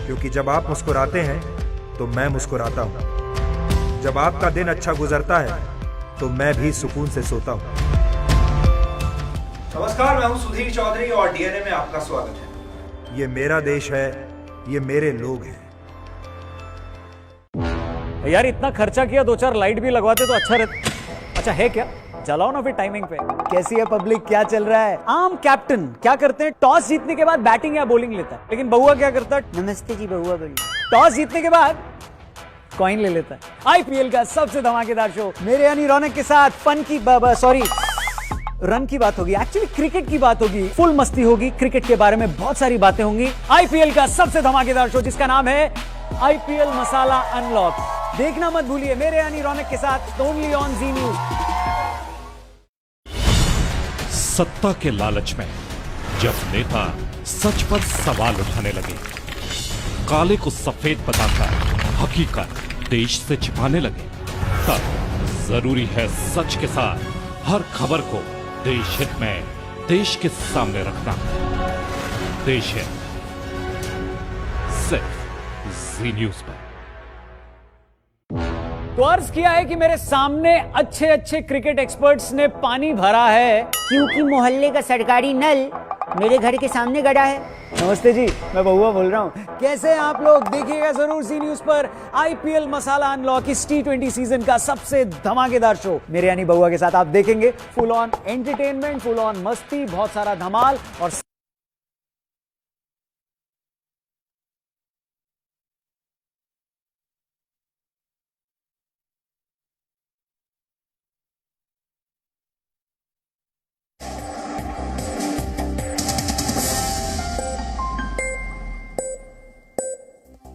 क्योंकि जब आप मुस्कुराते हैं तो मैं मुस्कुराता हूं। जब आपका दिन अच्छा गुजरता है तो मैं भी सुकून से सोता हूं। नमस्कार, मैं हूं सुधीर चौधरी और डीएनए में आपका स्वागत है। ये मेरा देश है, ये मेरे लोग हैं। यार इतना खर्चा किया, 2-4 लाइट भी लगवाते तो अच्छा रहता। अच्छा है क्या? चलाओ ना फिर टाइमिंग पे। कैसी है पब्लिक, क्या चल रहा है? आम कैप्टन क्या करते हैं? टॉस जीतने के बाद बैटिंग या बॉलिंग लेता है, लेकिन बहुआ क्या करता है? नमस्ते जी, बहुआ बोलिए। टॉस जीतने के बाद कॉइन ले लेता है। आईपीएल का सबसे धमाकेदार शो मेरे यानी रौनक के साथ फन की रन की बात होगी, एक्चुअली क्रिकेट की बात होगी, फुल मस्ती होगी, क्रिकेट के बारे में बहुत सारी बातें होंगी। आईपीएल का सबसे धमाकेदार शो जिसका नाम है आईपीएल मसाला अनलॉक। देखना मत भूलिए मेरे यानी रौनक के साथ ओनली ऑन जी न्यूज। सत्ता के लालच में जब नेता सच पर सवाल उठाने लगे, काले को सफेद बताकर हकीकत देश से छिपाने लगे, तब जरूरी है सच के साथ हर खबर को देश हित में देश के सामने रखना। देश हित सिर्फ जी न्यूज पर। तो अर्ज किया है कि मेरे सामने अच्छे अच्छे क्रिकेट एक्सपर्ट्स ने पानी भरा है क्योंकि मोहल्ले का सरकारी नल मेरे घर के सामने गड़ा है। नमस्ते जी, मैं बहुआ बोल रहा हूँ। कैसे हैं आप लोग? देखिएगा जरूर सी न्यूज पर आईपीएल मसाला अनलॉक इस T20 सीजन का सबसे धमाकेदार शो मेरे यानी बहुआ के साथ आप देखेंगे। Full on entertainment, full on मस्ती, बहुत सारा धमाल और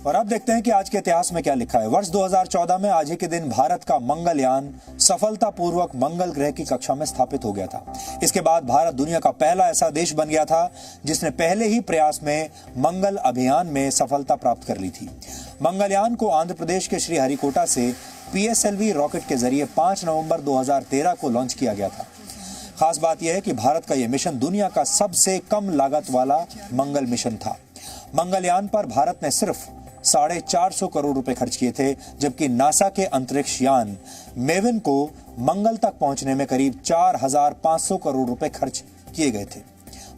और अब देखते हैं कि आज के इतिहास में क्या लिखा है। वर्ष 2014 में आज ही के दिन भारत का मंगलयान सफलतापूर्वक मंगल ग्रह की कक्षा में स्थापित हो गया था। इसके बाद भारत दुनिया का पहला ऐसा देश बन गया था जिसने पहले ही प्रयास में मंगल अभियान में सफलता प्राप्त कर ली थी। मंगलयान को आंध्र प्रदेश के श्रीहरिकोटा से PSLV रॉकेट के जरिए 5 नवंबर 2013 को लॉन्च किया गया था। खास बात यह है कि भारत का यह मिशन दुनिया का सबसे कम लागत वाला मंगल मिशन था। मंगलयान पर भारत ने सिर्फ 450 करोड़ रुपए खर्च किए थे, जबकि नासा के अंतरिक्ष यान मेविन को मंगल तक पहुंचने में करीब 4500 करोड़ रुपए खर्च किए गए थे।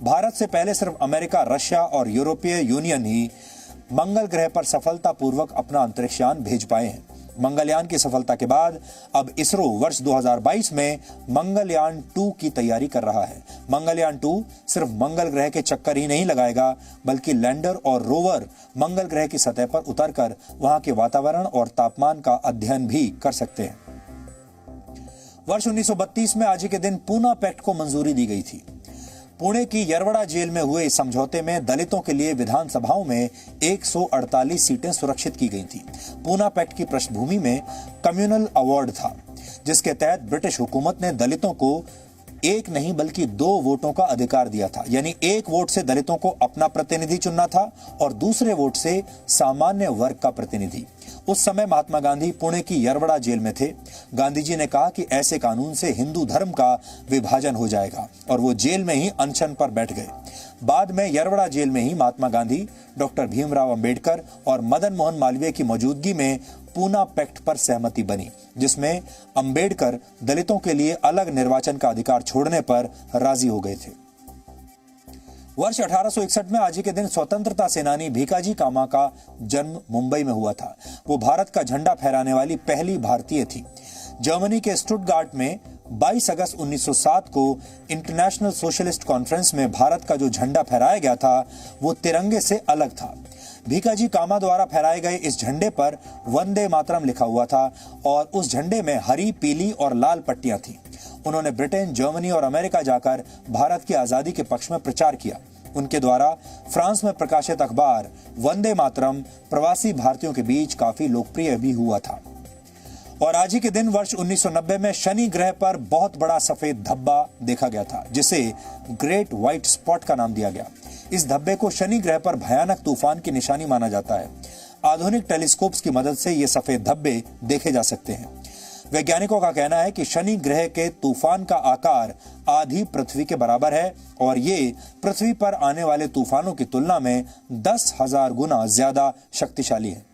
भारत से पहले सिर्फ अमेरिका, रशिया और यूरोपीय यूनियन ही मंगल ग्रह पर सफलतापूर्वक अपना अंतरिक्ष यान भेज पाए हैं। मंगलयान की सफलता के बाद अब इसरो वर्ष 2022 में मंगलयान 2 की तैयारी कर रहा है। मंगलयान 2 सिर्फ मंगल ग्रह के चक्कर ही नहीं लगाएगा, बल्कि लैंडर और रोवर मंगल ग्रह की सतह पर उतरकर वहां के वातावरण और तापमान का अध्ययन भी कर सकते हैं। वर्ष 1932 में आज ही के दिन पूना पैक्ट को मंजूरी दी गई थी। पुणे की यरवड़ा जेल में हुए इस समझौते में दलितों के लिए विधानसभाओं में 148 सीटें सुरक्षित की गई थी। पूना पैक्ट की पृष्ठभूमि में कम्युनल अवार्ड था, जिसके तहत ब्रिटिश हुकूमत ने दलितों को एक नहीं बल्कि 2 वोटों का अधिकार दिया था। यानी एक वोट से दलितों को अपना प्रतिनिधि चुनना था और दूसरे वोट से सामान्य वर्ग का प्रतिनिधि। उस समय महात्मा गांधी पुणे की यरवड़ा जेल में थे। गांधी जी ने कहा कि ऐसे कानून से हिंदू धर्म का विभाजन हो जाएगा और वो जेल में ही अनशन पर बैठ गए। बाद में यरवड़ा जेल में ही महात्मा गांधी, डॉक्टर भीमराव अंबेडकर और मदन मोहन मालवीय की मौजूदगी में पूना पैक्ट पर सहमति बनी, जिसमें अंबेडकर दलितों के लिए अलग निर्वाचन का अधिकार छोड़ने पर राजी हो गए थे। वर्ष 1861 में आज ही के दिन स्वतंत्रता सेनानी भीकाजी कामा का जन्म मुंबई में हुआ था। वो भारत का झंडा फहराने वाली पहली भारतीय थी। जर्मनी के स्टुटगार्ट में 22 अगस्त 1907 को इंटरनेशनल सोशलिस्ट कॉन्फ्रेंस में भारत का जो झंडा फहराया गया था वो तिरंगे से अलग था। भीकाजी कामा द्वारा फहराए गए इस झंडे पर वंदे मातरम लिखा हुआ था और उस झंडे में हरी, पीली और लाल पट्टियां थी। उन्होंने ब्रिटेन, जर्मनी और अमेरिका जाकर भारत की आजादी के पक्ष में प्रचार किया। उनके द्वारा फ्रांस में प्रकाशित अखबार वंदे मातरम प्रवासी भारतीयों के बीच काफी लोकप्रिय भी हुआ था। और आज ही के दिन वर्ष 1990 में शनि ग्रह पर बहुत बड़ा सफेद धब्बा देखा गया था, जिसे ग्रेट व्हाइट स्पॉट का नाम दिया गया। इस धब्बे को शनि ग्रह पर भयानक तूफान की निशानी माना जाता है। आधुनिक टेलीस्कोप्स की मदद से ये सफेद धब्बे देखे जा सकते हैं। वैज्ञानिकों का कहना है कि शनि ग्रह के तूफान का आकार आधी पृथ्वी के बराबर है और ये पृथ्वी पर आने वाले तूफानों की तुलना में 10,000 गुना ज्यादा शक्तिशाली है।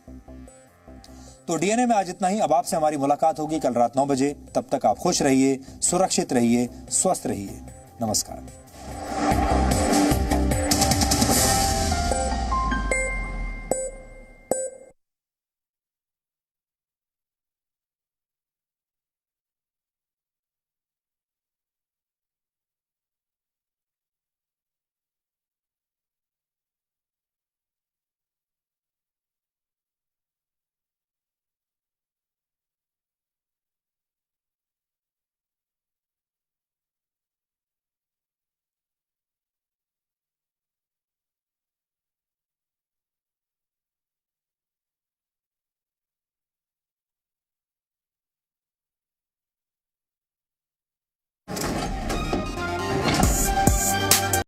तो डीएनए में आज इतना ही। अब आपसे हमारी मुलाकात होगी कल रात 9 बजे। तब तक आप खुश रहिए, सुरक्षित रहिए, स्वस्थ रहिए। नमस्कार।